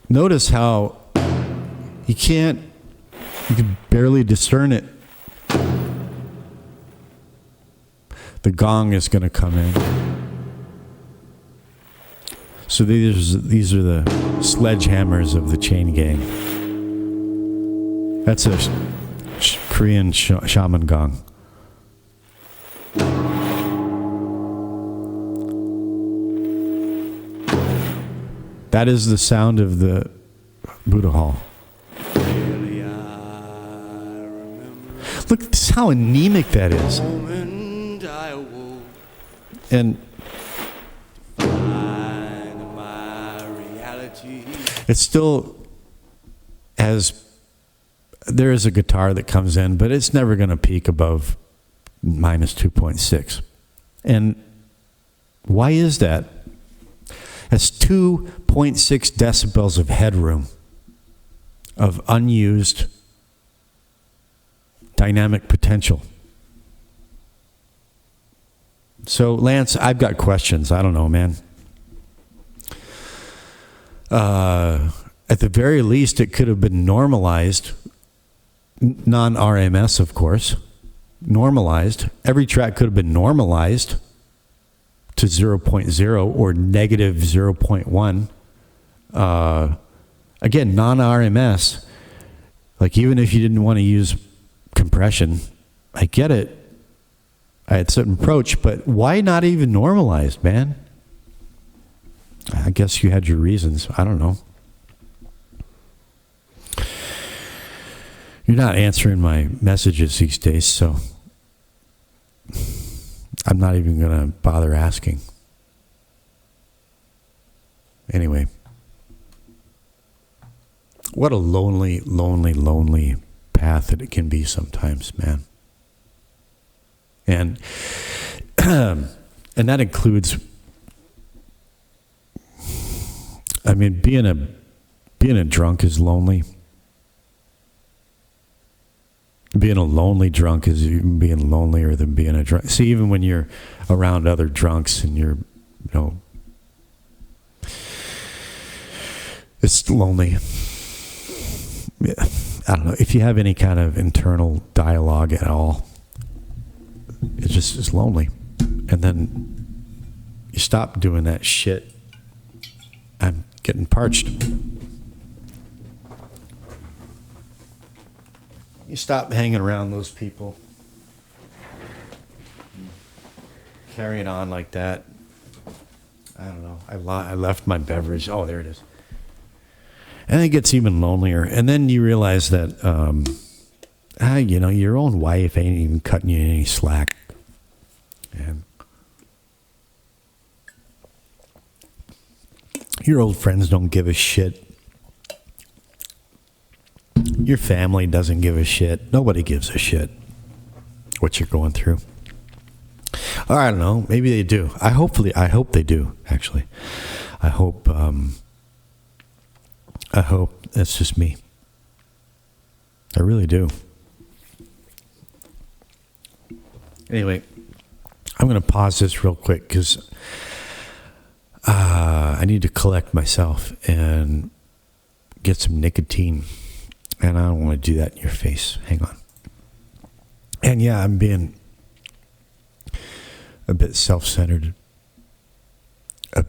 notice how you can barely discern it. The gong is going to come in. So these are the sledgehammers of the chain gang. That's a Korean shaman gong. That is the sound of the Buddha Hall. Look how anemic that is. And it still has, there is a guitar that comes in, but it's never going to peak above minus 2.6. And why is that? That's 2.6 decibels of headroom of unused dynamic potential. So, Lance, I've got questions. I don't know, man. At the very least, it could have been normalized, non-RMS, of course. normalized. Every track could have been normalized to 0.0 or negative 0.1. Again, non-RMS. Like, even if you didn't want to use compression, I get it. I had certain approach, but why not even normalized, man? I guess you had your reasons. I don't know. You're not answering my messages these days, so I'm not even going to bother asking. Anyway. What a lonely, lonely, lonely path that it can be sometimes, man. And and that includes, I mean, being a drunk is lonely. Being a lonely drunk is even being lonelier than being a drunk. See, even when you're around other drunks and you're, it's lonely. Yeah, I don't know. If you have any kind of internal dialogue at all, it's lonely. And then you stop doing that shit. I'm getting parched. You stop hanging around those people. Carrying on like that. I don't know. I left my beverage. Oh, there it is. And it gets even lonelier. And then you realize that, your own wife ain't even cutting you any slack. And your old friends don't give a shit. Your family doesn't give a shit. Nobody gives a shit what you're going through. Or I don't know. Maybe they do. I hope they do, actually. I hope that's just me. I really do. Anyway, I'm going to pause this real quick because I need to collect myself and get some nicotine. And I don't want to do that in your face. Hang on. And yeah, I'm being a bit self-centered. A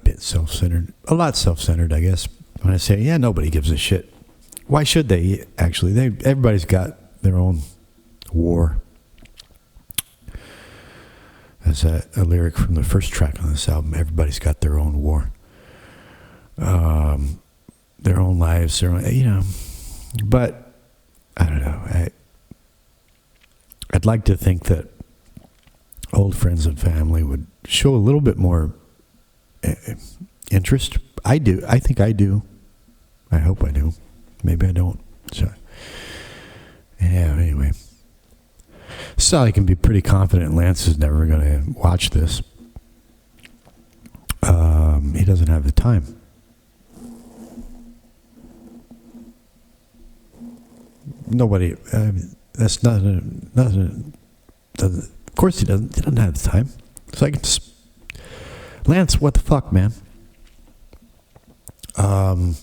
lot self-centered, I guess. When I say, yeah, nobody gives a shit. Why should they, actually? Everybody's got their own war. That's a lyric from the first track on this album. Everybody's got their own war. Their own lives, their own, But, I don't know. I'd like to think that old friends and family would show a little bit more interest. I do. I think I do. I hope I do. Maybe I don't. So, yeah, anyway. So I can be pretty confident Lance is never going to watch this. He doesn't have the time. Nobody. That's nothing. Of course he doesn't. He doesn't have the time. So I can just. Lance, what the fuck, man? I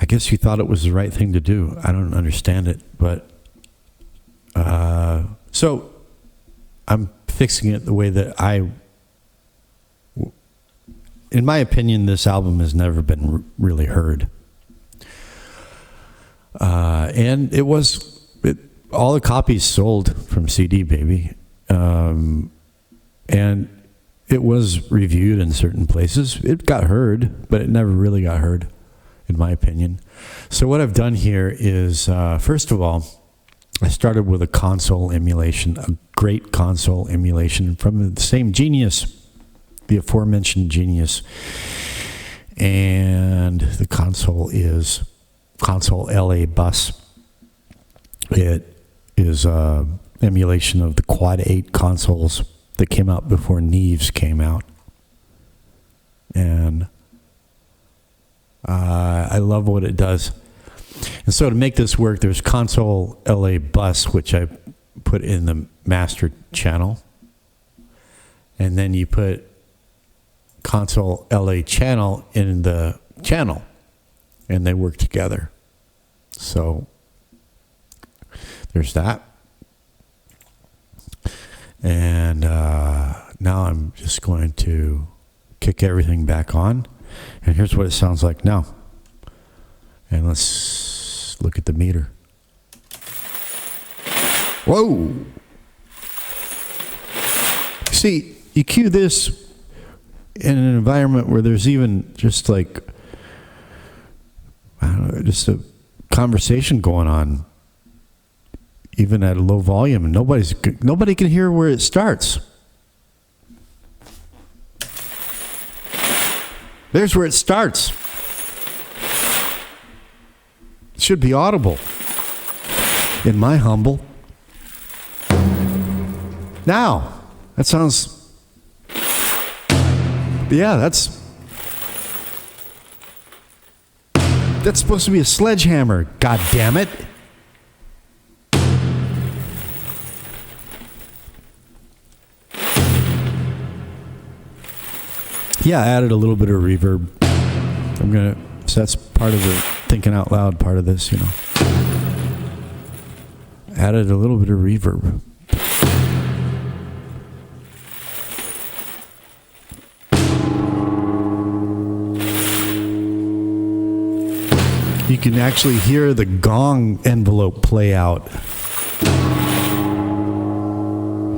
guess you thought it was the right thing to do. I don't understand it, but so I'm fixing it the way that in my opinion, this album has never been really heard. And all the copies sold from CD Baby. And it was reviewed in certain places. It got heard, but it never really got heard, in my opinion. So what I've done here is, first of all, I started with a console emulation, a great console emulation from the same genius, the aforementioned genius. And the console is Console LA Bus. It is emulation of the Quad 8 consoles that came out before Neves came out. And I love what it does. And so to make this work, there's Console LA Bus, which I put in the master channel. And then you put Console LA channel in the channel. And they work together. So there's that. And now I'm just going to kick everything back on. And here's what it sounds like now. And let's look at the meter. Whoa! See, you cue this in an environment where there's even just like, I don't know, just a conversation going on, even at a low volume, and nobody can hear where it starts. There's where it starts. It should be audible, in my humble. Now, that sounds, yeah, that's supposed to be a sledgehammer, god damn it. Yeah, I added a little bit of reverb. So that's part of the thinking out loud part of this, you know. Added a little bit of reverb. You can actually hear the gong envelope play out.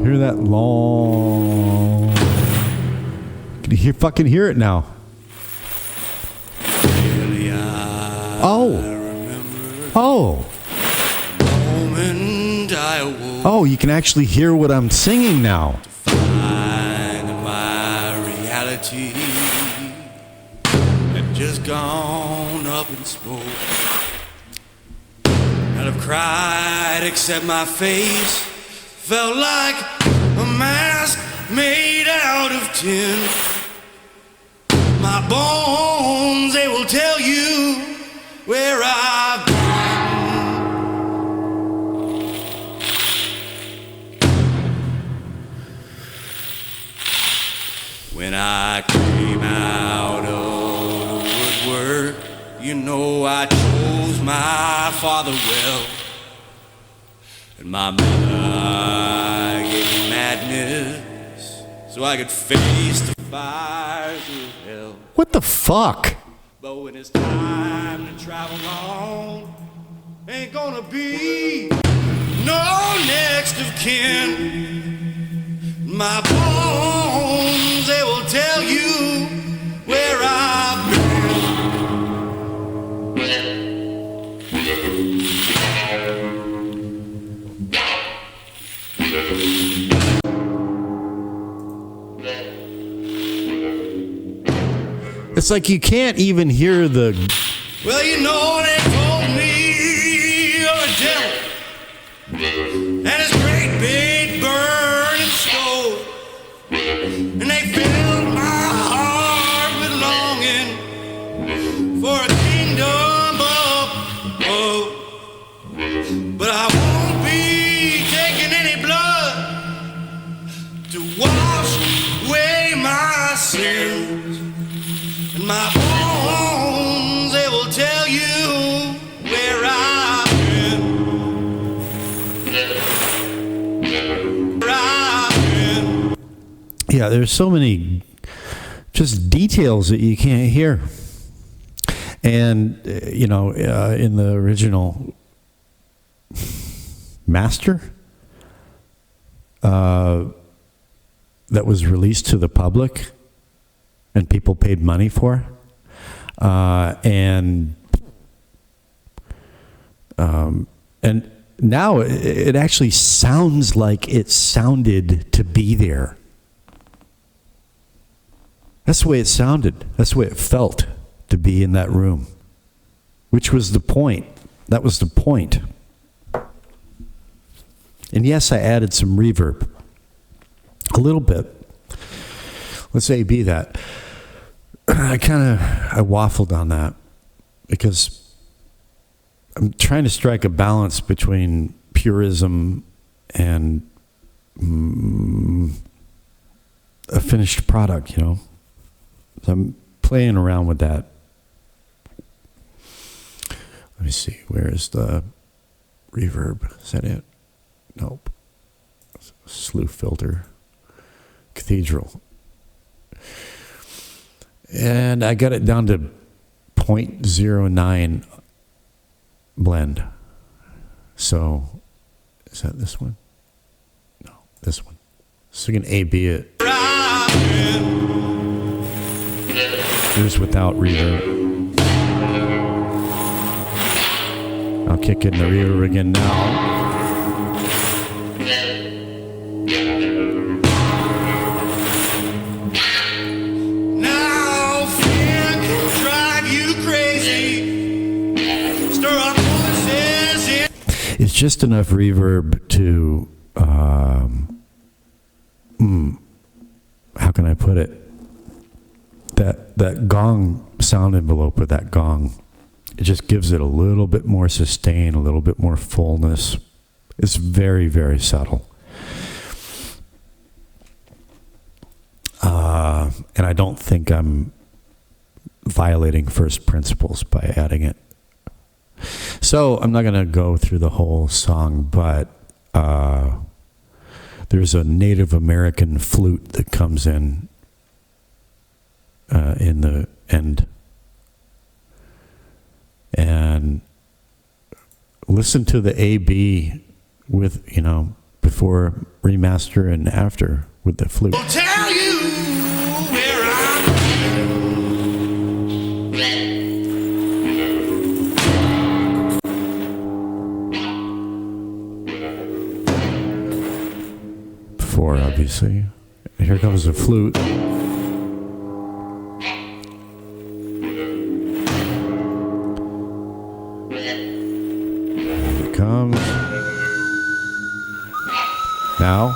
Hear that long... You can fucking hear it now. Oh, you can actually hear what I'm singing now. Find my reality had just gone up in smoke. I'd have cried except my face felt like a mask made out of tin. My bones, they will tell you where I've been. When I came out of the woodwork, you know I chose my father well. And my mother gave me madness so I could face the fires of hell. What the fuck? But when it's time to travel on, ain't gonna be no next of kin. My bones, they will tell you where I've been. It's like you can't even hear the... Well, you know they told me you're a devil and his great big burning stove, and they filled my heart with longing for a kingdom above. But I won't be taking any blood to wash away my sins. And my bones, they will tell you where I've been. Where I've been. Yeah, there's so many just details that you can't hear. And, in the original master that was released to the public and people paid money for, and now it actually sounds like it sounded to be there. That's the way it sounded. That's the way it felt to be in that room, which was the point. That was the point. And yes, I added some reverb, a little bit. Let's A/B that. I waffled on that because I'm trying to strike a balance between purism and a finished product, you know. So I'm playing around with that. Let me see. Where is the reverb? Is that it? Nope. slew filter, cathedral. And I got it down to 0.09 blend. So, is that this one? No, this one. So you can A-B it. Here's without reverb. I'll kick in the reverb again now. It's just enough reverb to, how can I put it? That gong sound envelope with that gong, it just gives it a little bit more sustain, a little bit more fullness. It's very, very subtle. And I don't think I'm violating first principles by adding it. So I'm not going to go through the whole song, but there's a Native American flute that comes in the end. And listen to the A-B with, before remaster and after with the flute. I'll tell you where Before, obviously. Here comes the flute. Comes now.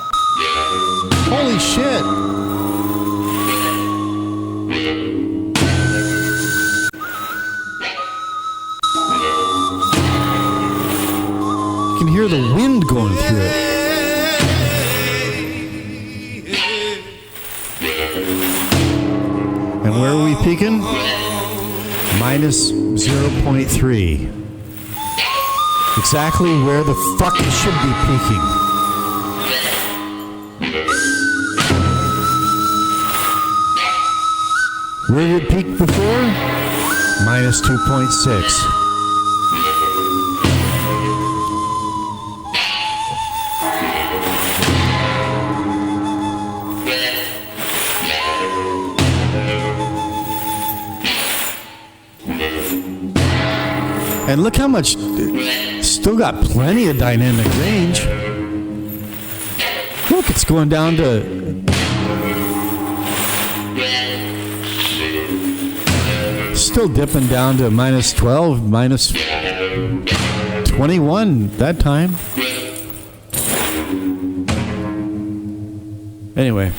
Holy shit! You can hear the wind going through it. And where are we peaking? Minus 0.3. Exactly where the fuck it should be peaking. Where did it peak before? Minus 2.6. And look how much, still got plenty of dynamic range. Look, it's going down to, still dipping down to minus 12, minus 21 that time. Anyway.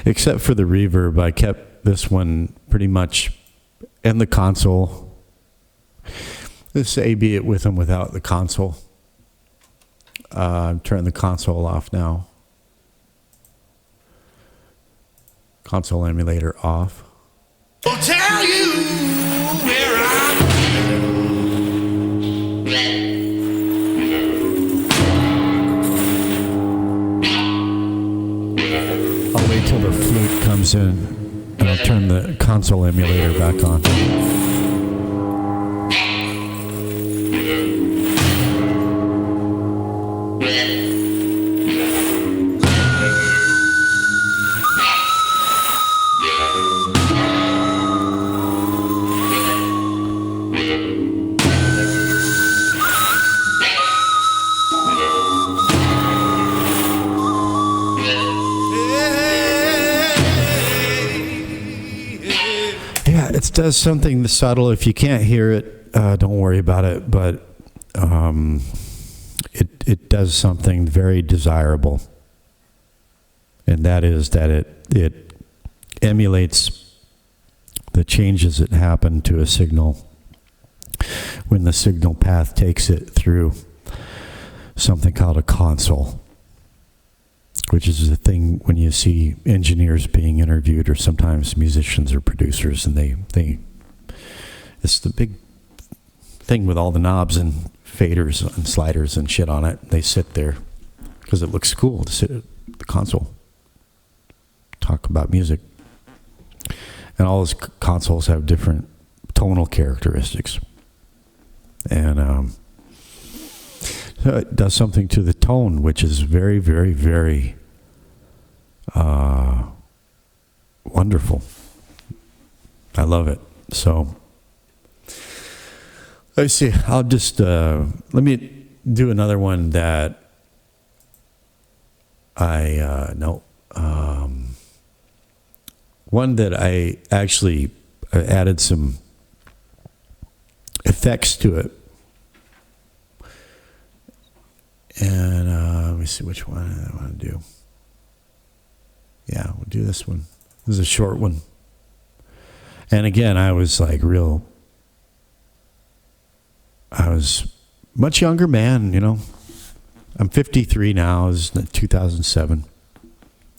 Except for the reverb, I kept this one pretty much, and the console. This A-B it with and without the console. I'm turning the console off now. Console emulator off. I'll tell you where I'll wait till the flute comes in, and I'll turn the console emulator back on. It does something subtle. If you can't hear it, don't worry about it. But it does something very desirable, and that is that it emulates the changes that happen to a signal when the signal path takes it through something called a console, which is the thing when you see engineers being interviewed, or sometimes musicians or producers, and they it's the big thing with all the knobs and faders and sliders and shit on it. They sit there because it looks cool to sit at the console, talk about music. And all those consoles have different tonal characteristics. And so it does something to the tone, which is very, very, very wonderful. I love it. So let's see. I'll just let me do another one that I know. One that I actually added some effects to it. And let me see which one I want to do. Yeah, we'll do this one. This is a short one. And again, I was much younger man, you know. I'm 53 now. It was 2007.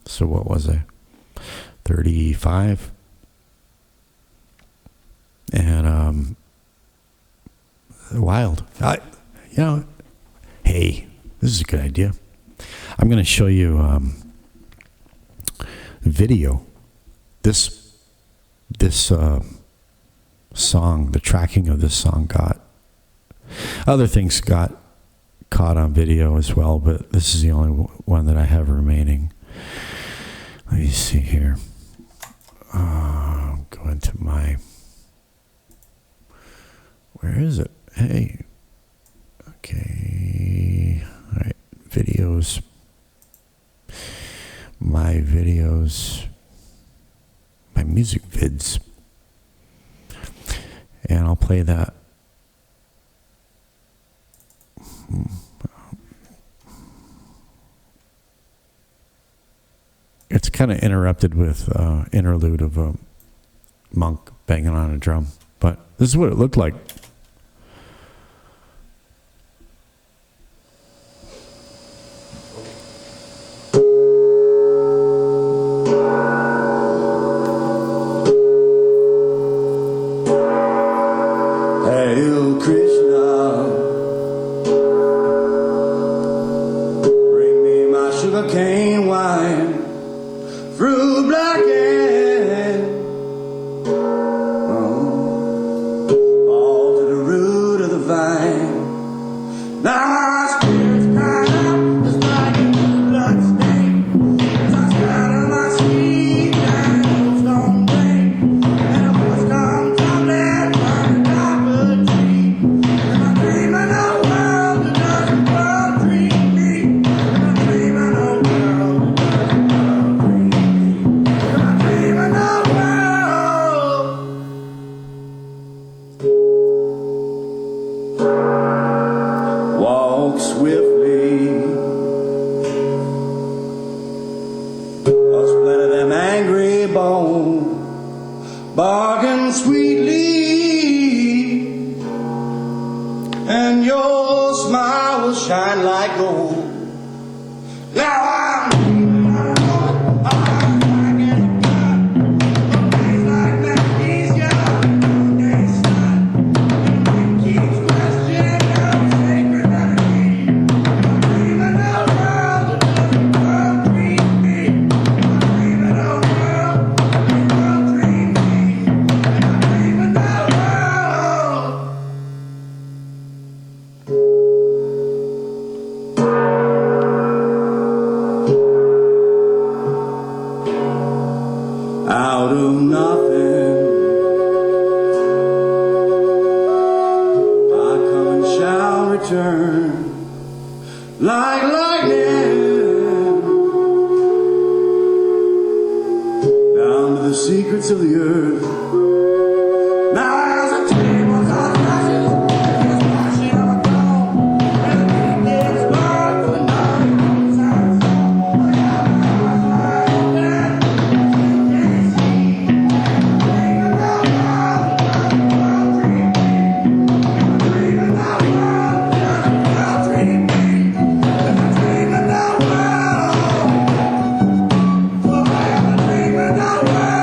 So what was I? 35. And wild. Hey, this is a good idea. I'm going to show you video. This song, the tracking of this song got, other things got caught on video as well, but this is the only one that I have remaining. Let me see here. Go into my, where is it? Hey. Okay. All right. Videos. My videos. My music vids. And I'll play that. It's kind of interrupted with interlude of a monk banging on a drum. But this is what it looked like. Hail Krishna, bring me my sugarcane wine, fruit black and all to the root of the vine. Now my spirit's crying out, just like a blood stain, as I scatter my seed down the stone plain, and a voice comes tumbling from the top of the tree. And I'm dreaming of a world that doesn't world dream me. And I'm dreaming of a world that doesn't world dream me. And I'm dreaming of a world. Walk swiftly, a split of them angry bones, bargain sweetly, and your smile will shine like gold. Now I'm dreaming of a world, I'm back in the gut, a place like magnesia, no day sun, and wind keeps questioning your sacred melody. I'm dreaming of a world that doesn't world dream me. I'm dreaming of a world that doesn't world dream me. And I'm dreaming of a world. Out of nothing, I come and shall return like lightning down to the secrets of the earth. Now as the tables are ashes, there's washing of a throne, and the king gives birth to another king's house. I have my eyes open, you can't see. I'm dreaming of a world that doesn't world dream me. I'm dreaming of a world that doesn't world dream me. And I'm dreaming of a world. Oh, I am dreaming of a world.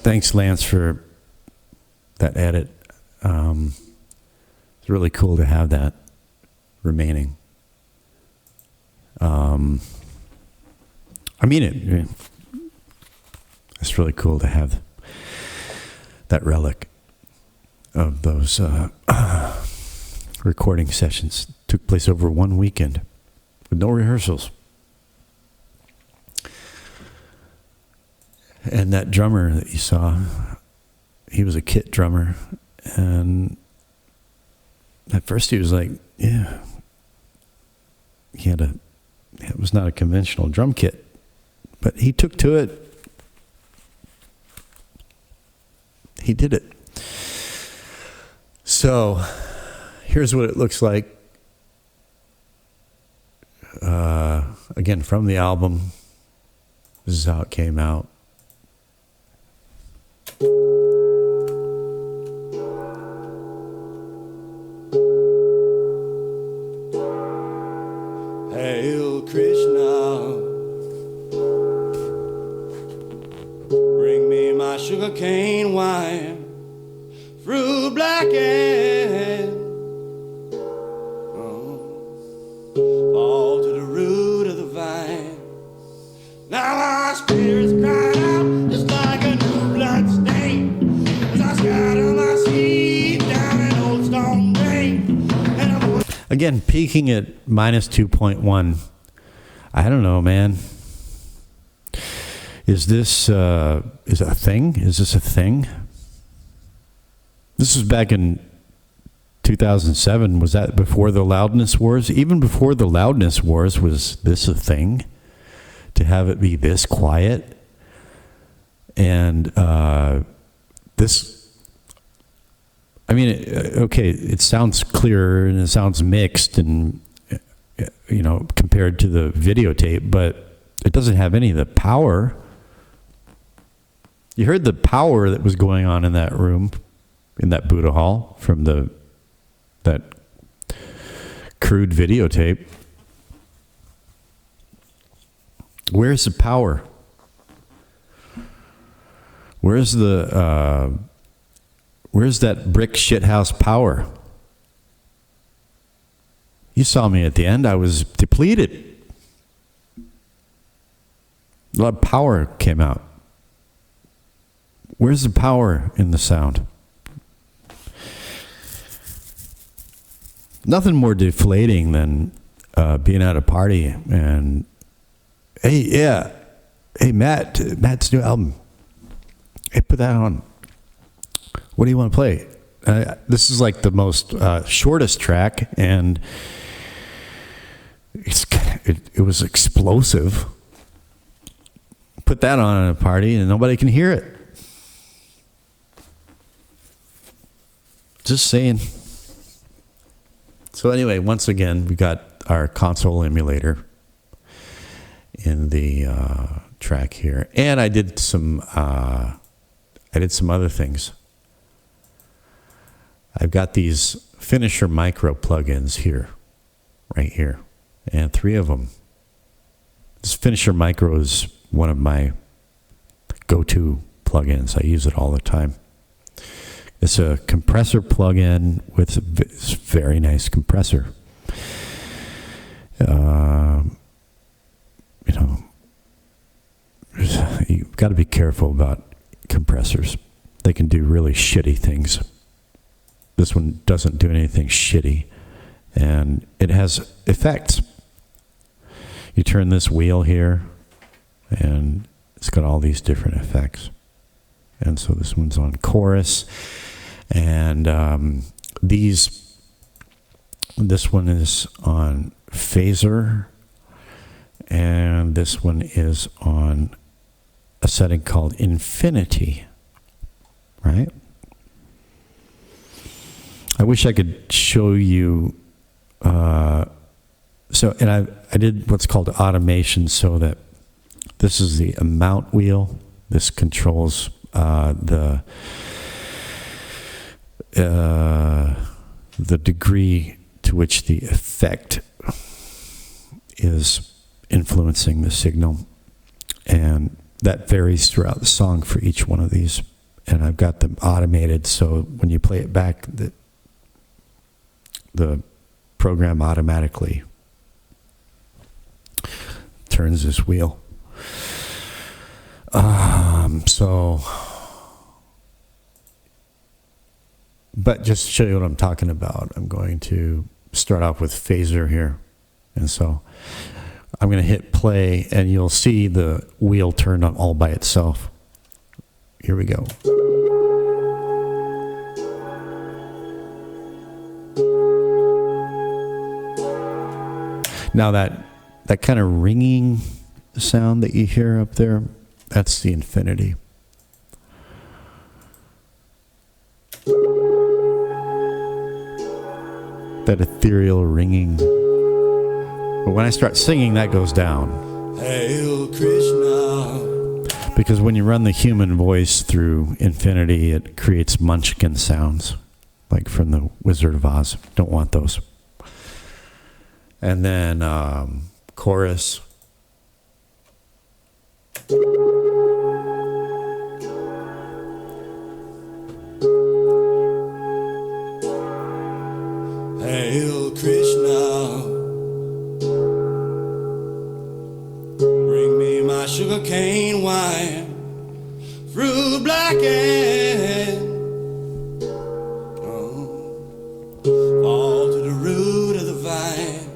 Thanks, Lance, for that edit. It's really cool to have that remaining. I mean it. It's really cool to have that relic of those recording sessions. Took place over one weekend with no rehearsals. And that drummer that you saw, he was a kit drummer. And at first he was like, yeah. It was not a conventional drum kit. But he took to it. He did it. So, here's what it looks like. Again, from the album. This is how it came out. Hail Krishna, bring me my sugarcane wine, fruit blackened, fall to the root of the vine. Now my spirit's crying out just like a new blood stain, as I scatter my seed down an old stone drain. Again, peaking at minus 2.1. I don't know, man. Is this is a thing? Is this a thing? This was back in 2007. Was that before the loudness wars? Even before the loudness wars, was this a thing? To have it be this quiet? And this, I mean, okay, it sounds clearer and it sounds mixed and, you know, compared to the videotape, but it doesn't have any of the power. You heard the power that was going on in that room, in that Buddha hall from that crude videotape. Where's the power? Where's that brick shithouse power? You saw me at the end. I was depleted. A lot of power came out. Where's the power in the sound? Nothing more deflating than being at a party and, hey, Matt's new album. Hey, put that on. What do you want to play? This is like the most shortest track, and it was explosive. Put that on at a party, and nobody can hear it. Just saying. So anyway, once again, we got our console emulator in the track here, and I did some other things. I've got these Finisher Micro plugins here, right here, and 3 of them. This Finisher Micro is one of my go-to plugins. I use it all the time. It's a compressor plugin with a very nice compressor. You know, you've got to be careful about compressors. They can do really shitty things. This one doesn't do anything shitty, and it has effects. You turn this wheel here, and it's got all these different effects. And so this one's on chorus, and this one is on phaser, and this one is on a setting called infinity, right? I wish I could show you. And I did what's called automation, so that this is the amount wheel. This controls the degree to which the effect is influencing the signal, and that varies throughout the song for each one of these and I've got them automated, so when you play it back, the program automatically turns this wheel. But just to show you what I'm talking about, I'm going to start off with phaser here. And so I'm going to hit play, and you'll see the wheel turn on all by itself. Here we go. Now that kind of ringing sound that you hear up there, that's the infinity. That ethereal ringing. But when I start singing, that goes down. Hail Krishna. Because when you run the human voice through infinity, it creates Munchkin sounds, like from the Wizard of Oz. Don't want those. And then chorus. Hail Krishna. Bring me my sugarcane wine, fruit blackened. Fall to the root of the vine.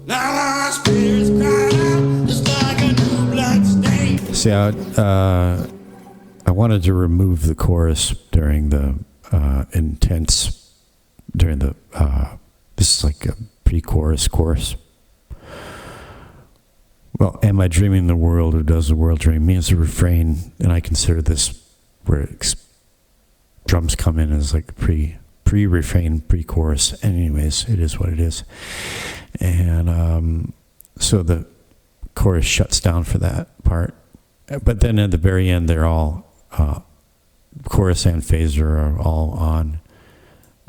Now my spirit's crying out just like a new blood stain. See, I wanted to remove the chorus during the this is like a pre-chorus chorus. Well, am I dreaming the world, or does the world dream me? As a refrain, and I consider this where drums come in as like pre-refrain, pre-chorus. Anyways, it is what it is. And so the chorus shuts down for that part. But then at the very end, they're all, chorus and phaser are all on.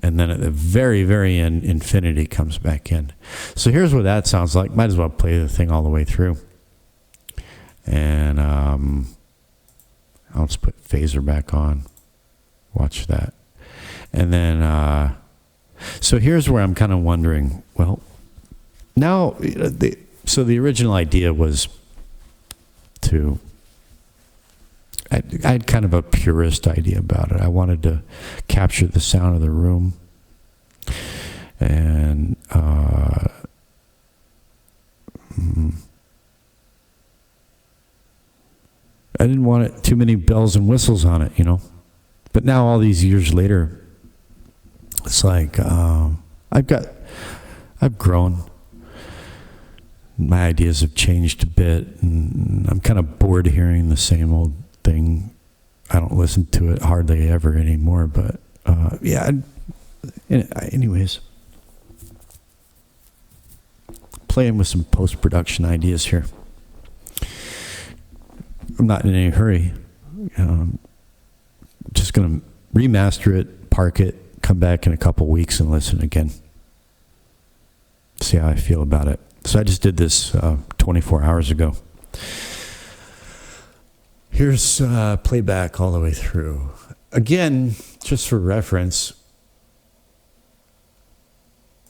And then at the very, very end, infinity comes back in. So here's what that sounds like. Might as well play the thing all the way through. And I'll just put phaser back on. Watch that. And then, so here's where I'm kind of wondering, well, now, so the original idea was to, I had kind of a purist idea about it. I wanted to capture the sound of the room. And I didn't want it too many bells and whistles on it, you know. But now, all these years later, it's like I've grown. My ideas have changed a bit, and I'm kind of bored hearing the same old thing. I don't listen to it hardly ever anymore, but yeah. Anyways, playing with some post-production ideas here. I'm not in any hurry. Just going to remaster it, park it, come back in a couple weeks and listen again. See how I feel about it. So I just did this 24 hours ago. Here's playback all the way through. Again, just for reference,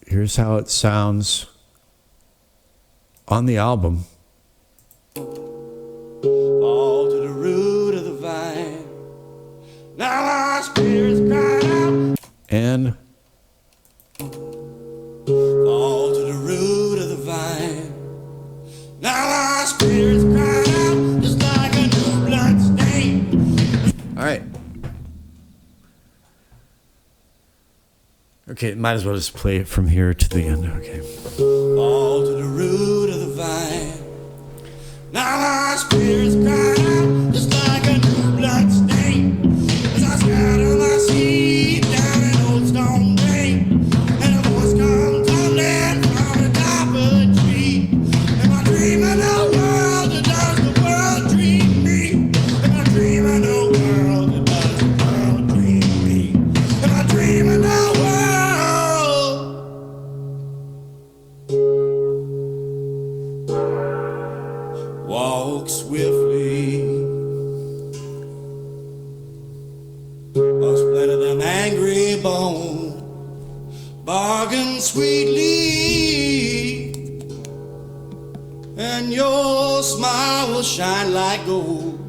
here's how it sounds on the album. Fall to the root of the vine. Now our spirits cry out. And Fall to the root of the vine. Now our spirits cry out just like a new blood stain. all right. Okay, might as well just play it from here to the end. Okay. Fall to the root of the vine. Now our spirits cry out just like a new blood stain. As I scatter my seed down an old stone drain, and a voice comes tumbling from the top of the tree. Am I dreaming a world, or does the world dream me? Am I dreaming a world, or does the world dream me? Am I dreaming a world? Walk swiftly bone, bargain sweetly, and your smile will shine like gold.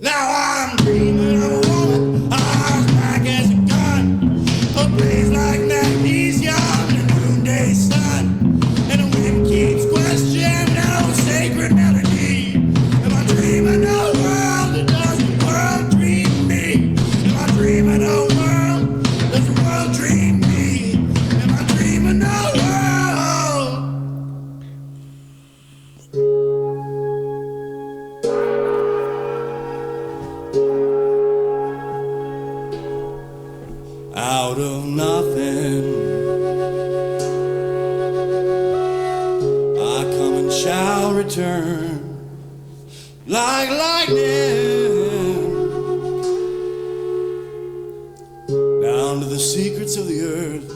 Now I'm dreaming of a woman, eyes black as a gun, a blaze like magnesium in a noonday sun, and the wind keeps questioning our sacred melody. Am I dreaming of a world that does the world dream me? Am I dreaming of a world, does the world dream me? Am I dreaming of a out of nothing I come and shall return like lightning down to the secrets of the earth.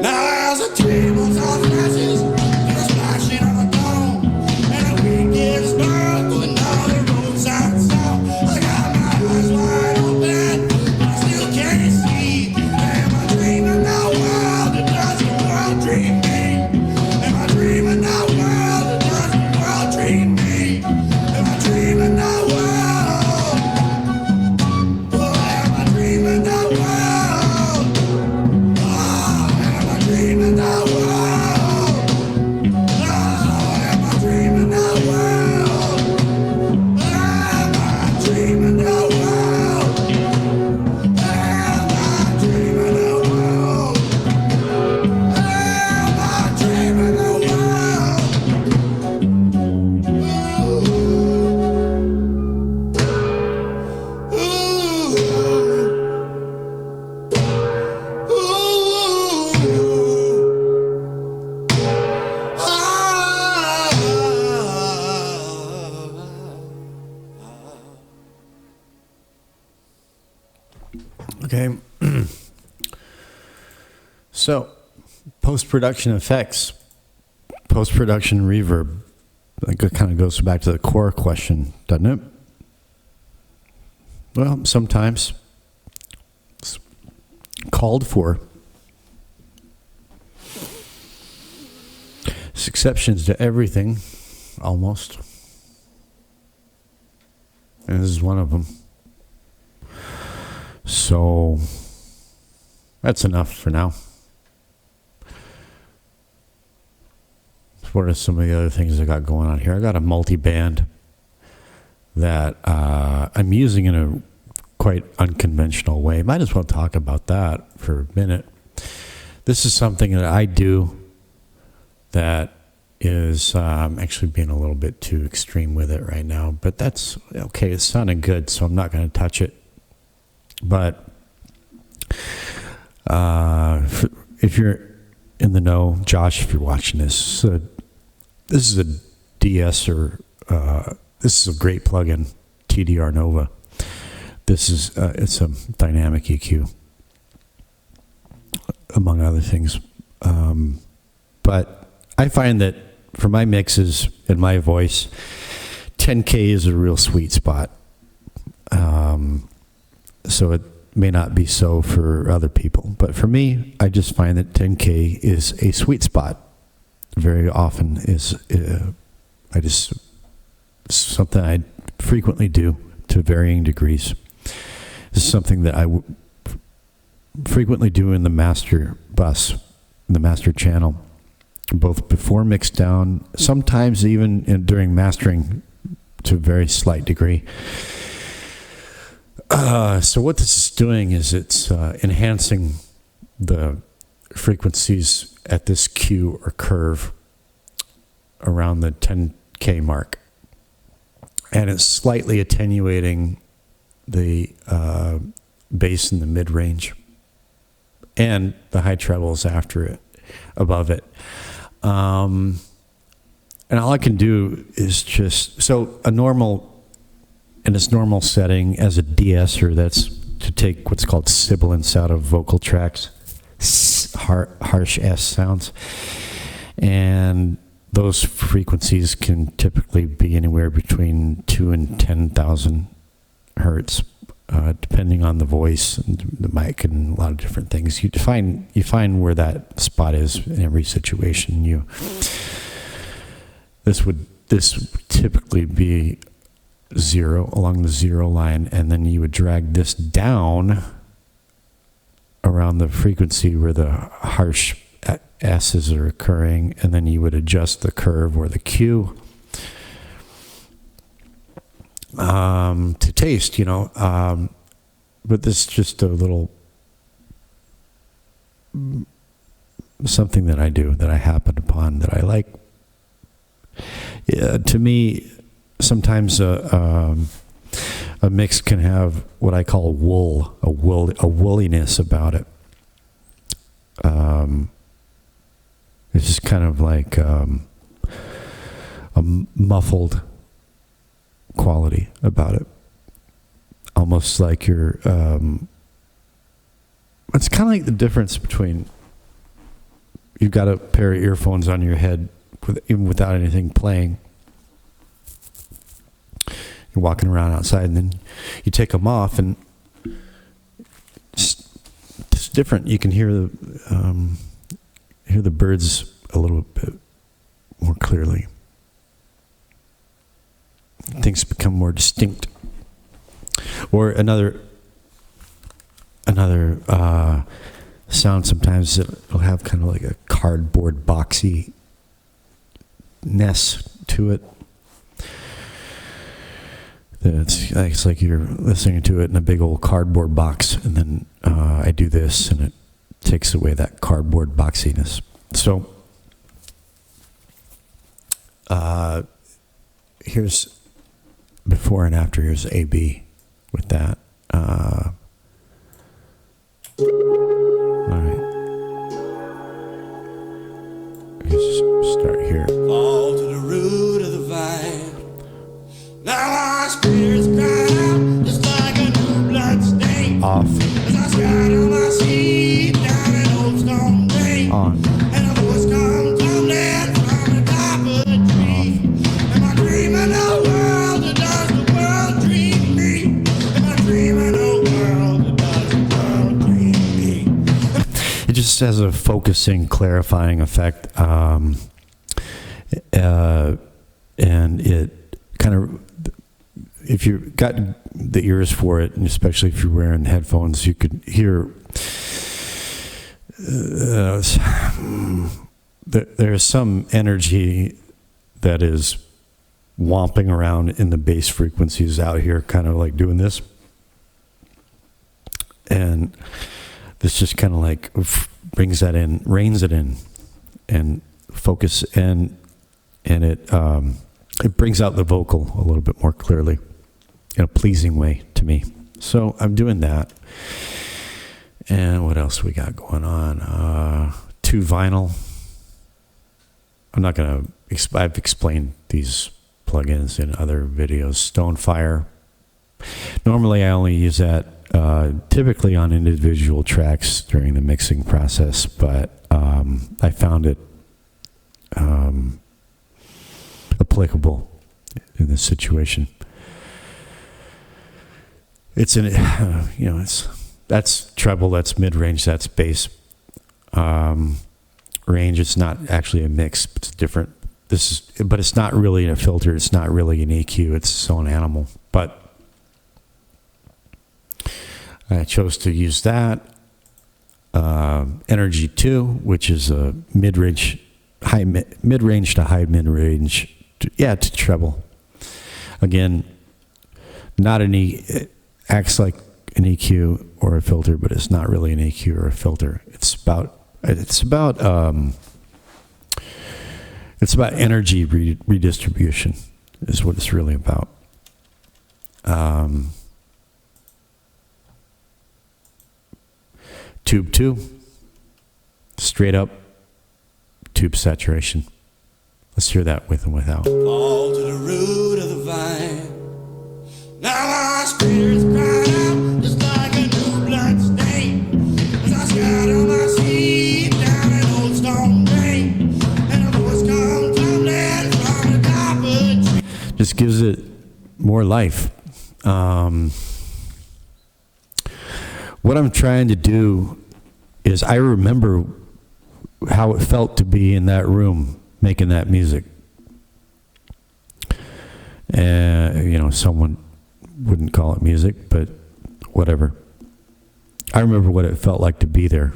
Now as the tables are flashes to the splashing of a dawn, and the wind gives birth to another roadside song. I got my eyes wide open, but I still can't see. Am I dreaming that world that does the world dream me? Am I dreaming that world that does the world dream me? Am I dreaming that world? Oh, am I dreaming that world? Oh, am I dreaming that world? Oh, am I dreaming that world? Am I dreaming that world? Am I dreaming that world? Am I dreaming that world? Ooh. Ooh. Ooh. Okay. So, post-production effects, post-production reverb. Like, it kind of goes back to the core question, doesn't it? Well, sometimes it's called for. There's exceptions to everything, almost. And this is one of them. So, that's enough for now. What are some of the other things I got going on here? I got a multi-band that I'm using in a quite unconventional way. Might as well talk about that for a minute. This is something that I do that is actually being a little bit too extreme with it right now. But that's okay. It's sounding good, so I'm not going to touch it. But if you're in the know, Josh, if you're watching this, this is a DS or this is a great plugin, TDR Nova. This is it's a dynamic EQ, among other things. But I find that for my mixes and my voice, 10K is a real sweet spot. So it may not be so for other people, but for me, I just find that 10K is a sweet spot. Very often is it's something I frequently do to varying degrees. This is something that I frequently do in the master bus, in the master channel, both before mix down, sometimes even during mastering to a very slight degree. So what this is doing is it's enhancing the frequencies at this Q or curve around the 10K mark. And it's slightly attenuating the bass in the mid-range and the high trebles after it, above it. And all I can do is just, so a normal, in its normal setting as a de-esser, that's to take what's called sibilance out of vocal tracks, harsh S sounds. And those frequencies can typically be anywhere between 2 and 10,000 hertz depending on the voice and the mic and a lot of different things. You find where that spot is in every situation. This would typically be 0 along the 0 line, and then you would drag this down around the frequency where the harsh S's are occurring, and then you would adjust the curve or the Q to taste, but this is just a little something that I do, that I happen upon, that I like. To me, sometimes a mix can have what I call a woolliness about it. It's just kind of like a muffled quality about it. Almost like you're, it's kind of like the difference between, you've got a pair of earphones on your head, even without anything playing. You're walking around outside, and then you take them off, and it's different. You can hear the birds a little bit more clearly. Things become more distinct. Or another sound sometimes, it'll have kind of like a cardboard boxy ness to it. It's like you're listening to it in a big old cardboard box, and then I do this, and it takes away that cardboard boxiness. So here's before and after. Here's A-B with that. All right. Let's start here. Fall to the root of the vine. Now our spirits cry out just like a new blood stain. Off. As I scatter my seed down an old stone drain. On. And a voice comes tumbling from the top of the tree. Am I dreaming a world that does the world dream me? Am I dreaming a world that does the world dream me? It just has a focusing, clarifying effect. And it kind of, if you've got the ears for it, and especially if you're wearing headphones, you could hear there's some energy that is whomping around in the bass frequencies out here, kind of like doing this. And this just kind of like brings that in, reins it in, and focus, and it brings out the vocal a little bit more clearly in a pleasing way to me. So I'm doing that. And what else we got going on? 2 vinyl. I'm not going to, I've explained these plugins in other videos. Stonefire. Normally I only use that typically on individual tracks during the mixing process, but I found it applicable in this situation. It's in, that's treble, that's mid-range, that's bass. Range, it's not actually a mix, it's different. But it's not really a filter, it's not really an EQ, it's its own animal. But I chose to use that. Energy 2, which is a mid-range to high mid-range, to treble. Again, not it acts like an EQ or a filter, but it's not really an EQ or a filter. It's about energy redistribution is what it's really about. Tube 2, straight up tube saturation. Let's hear that with and without. Fall to the root of the vine. Now our spirits cry out just like a new blood stain. As I scatter my seed down an old stone drain. And a voice comes tumbling from the top of the tree. Just gives it more life. What I'm trying to do is I remember how it felt to be in that room making that music. And, someone wouldn't call it music, but whatever. I remember what it felt like to be there.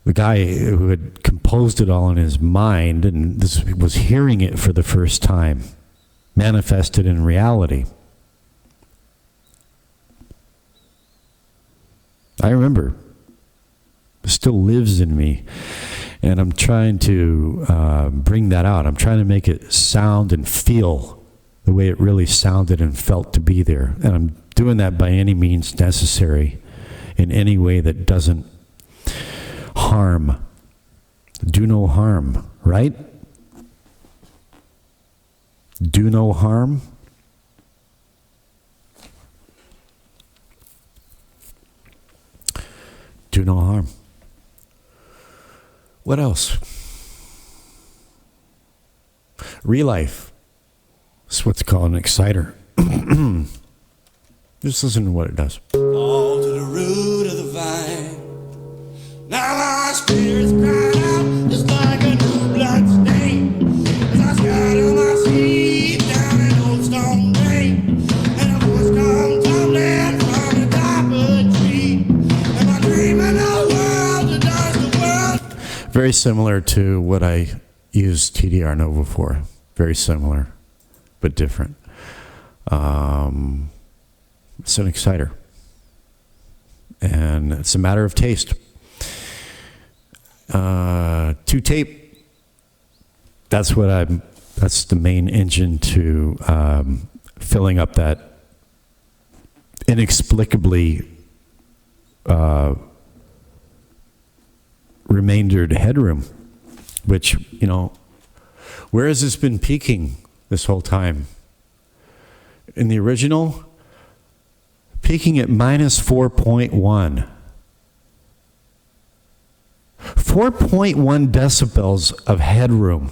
The guy who had composed it all in his mind and this was hearing it for the first time, manifested in reality. I remember. It still lives in me. And I'm trying to bring that out. I'm trying to make it sound and feel the way it really sounded and felt to be there. And I'm doing that by any means necessary, in any way that doesn't harm. Do no harm, right? Do no harm. Do no harm. What else? Real life. That's what's called an exciter. Just listen to what it does. All to the root of the vine. Now my spirit's crying out just like a new blood stain. As I scatter my seed down an old stone drain. And a voice comes tumbling from the top of the tree. Am I dreaming of a world that does the world? Very similar to what I used TDR Nova for. Very similar, but different. It's an exciter. And it's a matter of taste. 2-tape, that's the main engine to filling up that inexplicably remaindered headroom, which, where has this been peaking this whole time? In the original, peaking at minus 4.1. 4.1 decibels of headroom.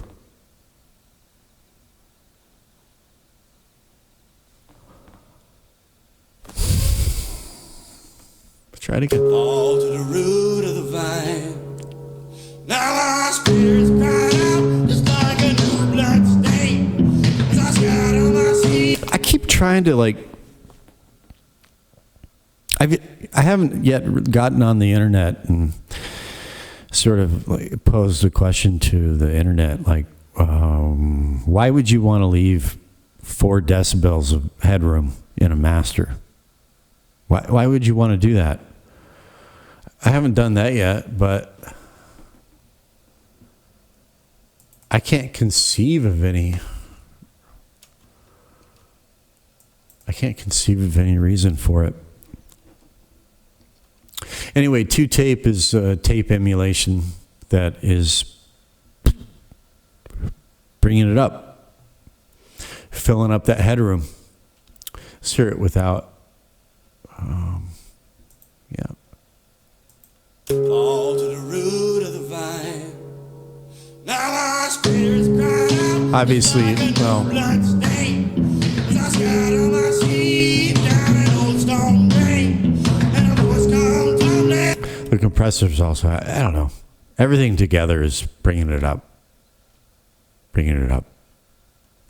Try it again. All to the root of the vine. Now my spirit's crying out just like a new blood stain. As I scatter my seed. I keep trying to I haven't yet gotten on the internet and sort of posed a question to the internet, why would you want to leave 4 decibels of headroom in a master? Why would you want to do that? I haven't done that yet, but I can't conceive of any reason for it. Anyway, 2-tape is a tape emulation that is bringing it up, filling up that headroom. Let's hear it without, yeah. All to the root of the vine. Now my spirit's crying out. Obviously, well, Blood stain. As I scatter my seed down an old stone drain. And a voice comes tumbling. the compressors also, I don't know. Everything together is bringing it up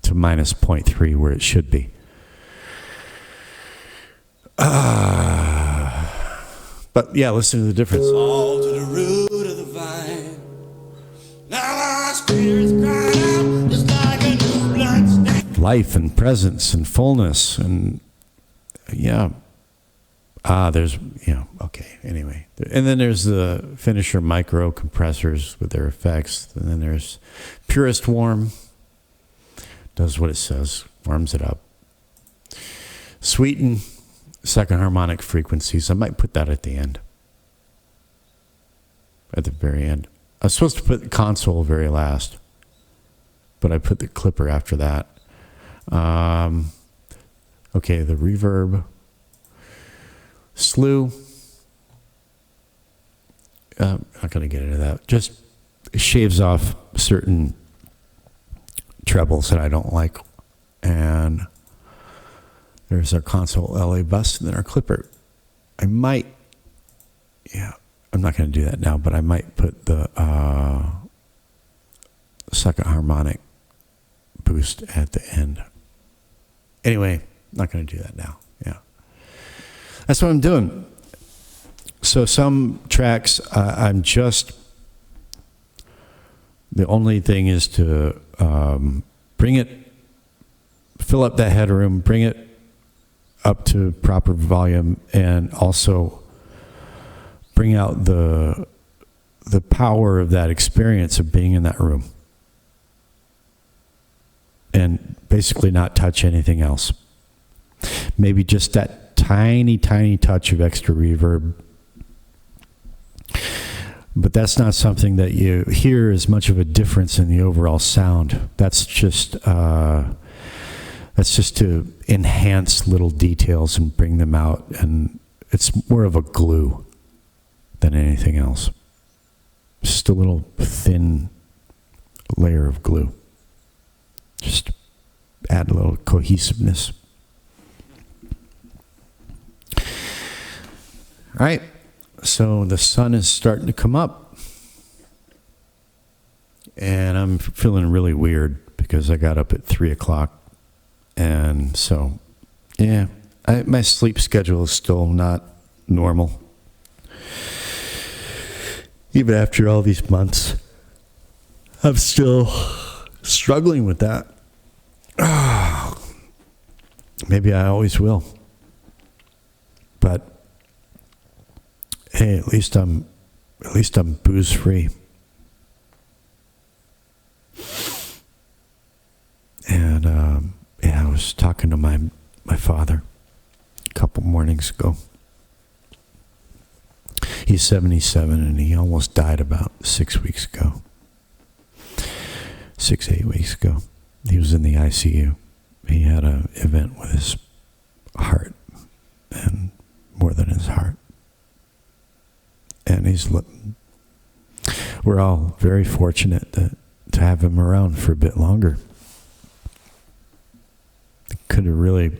to minus 0.3 where it should be. But yeah, listen to the difference. All to the root of the vine. Now my spirit's crying out just like a new blood stain. Life and presence and fullness and yeah. There's, okay, anyway. And then there's the finisher micro compressors with their effects. And then there's Purest Warm. Does what it says, warms it up. Sweeten, second harmonic frequencies. I might put that at the end. At the very end. I was supposed to put the console very last, but I put the clipper after that. Okay, the reverb. Slew. I'm not going to get into that. Just shaves off certain trebles that I don't like. And There's our console LA bus, and then our clipper. I'm not going to do that now, but I might put the second harmonic boost at the end. Anyway, not going to do that now. Yeah. That's what I'm doing. So some tracks, I'm just, the only thing is to fill up that headroom, bring it up to proper volume, and also bring out the power of that experience of being in that room. And basically not touch anything else. Maybe just that tiny, tiny touch of extra reverb. But that's not something that you hear as much of a difference in the overall sound. That's just to enhance little details and bring them out. And it's more of a glue than anything else. Just a little thin layer of glue. Just add a little cohesiveness. All right. So the sun is starting to come up. And I'm feeling really weird because I got up at 3 o'clock. And so, yeah, my sleep schedule is still not normal. Even after all these months, I'm still struggling with that. Maybe I always will. But hey, at least I'm booze free. And I was talking to my father a couple mornings ago. He's 77 and he almost died about 6 weeks ago. 8 weeks ago. He was in the ICU. He had an event with his heart, and more than his heart. And we're all very fortunate to have him around for a bit longer. It could have really,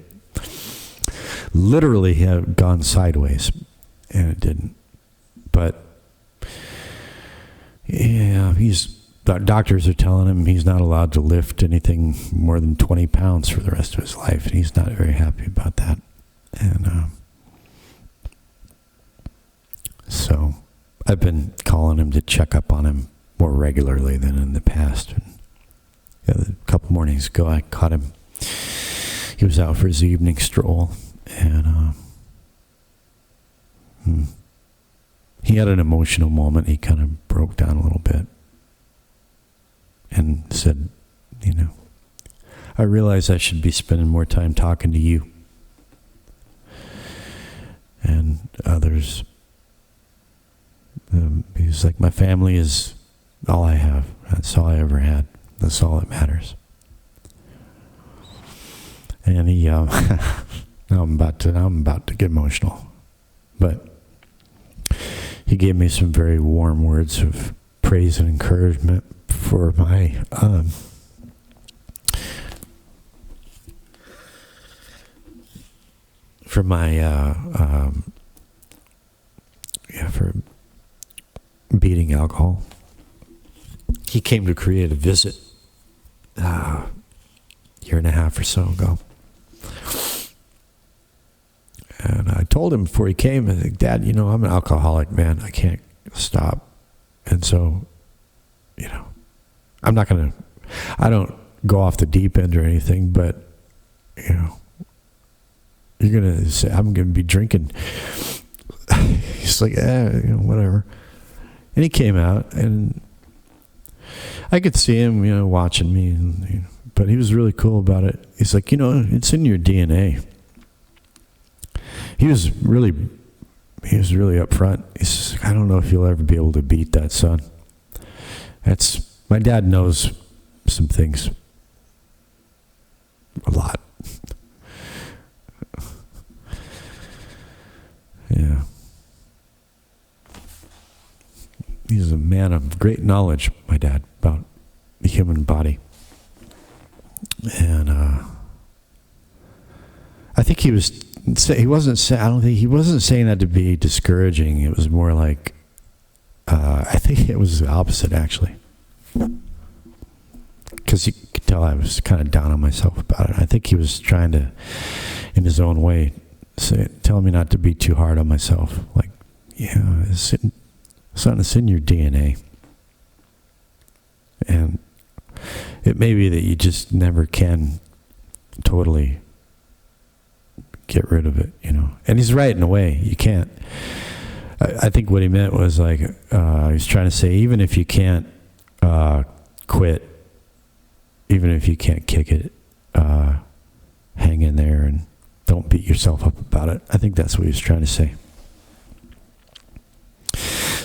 literally have gone sideways, and it didn't. But yeah, doctors are telling him he's not allowed to lift anything more than 20 pounds for the rest of his life. And he's not very happy about that. And so I've been calling him to check up on him more regularly than in the past. And a couple mornings ago, I caught him. He was out for his evening stroll. And he had an emotional moment. He kind of broke down a little bit. And said, I realize I should be spending more time talking to you. And others. He's like, my family is all I have. That's all I ever had. That's all that matters. And he, now I'm about to get emotional. But he gave me some very warm words of praise and encouragement for my for beating alcohol. He came to Korea to visit a year and a half or so ago. And I told him before he came, I think, Dad, I'm an alcoholic, man. I can't stop. And so, I don't go off the deep end or anything, but, you're going to say, I'm going to be drinking. He's like, whatever. And he came out, and I could see him, watching me, but he was really cool about it. He's like, it's in your DNA. He was really upfront. He says, I don't know if you'll ever be able to beat that, son. My dad knows some things. A lot. Yeah. He's a man of great knowledge, my dad, about the human body. And I think think he was. He wasn't. I don't think he wasn't saying that to be discouraging. It was more like. I think it was the opposite, actually. Because you could tell I was kind of down on myself about it. I think he was trying to, in his own way, tell me not to be too hard on myself. Like, yeah, it's in your DNA. And it may be that you just never can totally get rid of it, you know. And he's right in a way. You can't. I think what he meant was like, he was trying to say, even if you can't quit, even if you can't kick it, hang in there and don't beat yourself up about it. I think that's what he was trying to say.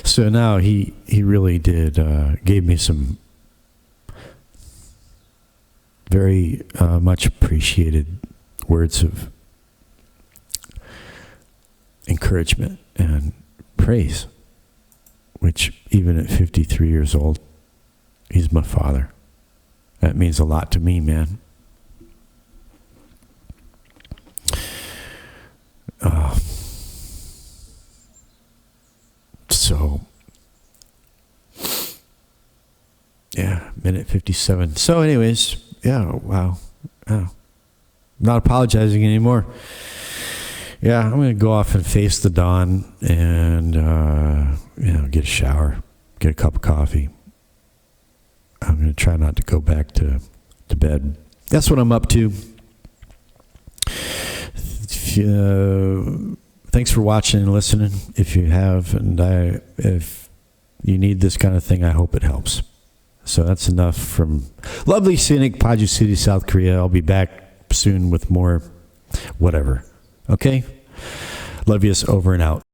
So now he really did, gave me some very much appreciated words of encouragement and praise, which even at 53 years old, he's my father. That means a lot to me, man. So, yeah, minute 57. So anyways, yeah, wow. I'm not apologizing anymore. Yeah, I'm going to go off and face the dawn and, get a shower, get a cup of coffee. I'm going to try not to go back to bed. That's what I'm up to. Thanks for watching and listening. If you have, and if you need this kind of thing, I hope it helps. So that's enough from lovely, scenic Paju City, South Korea. I'll be back soon with more whatever. Okay? Love yous, over and out.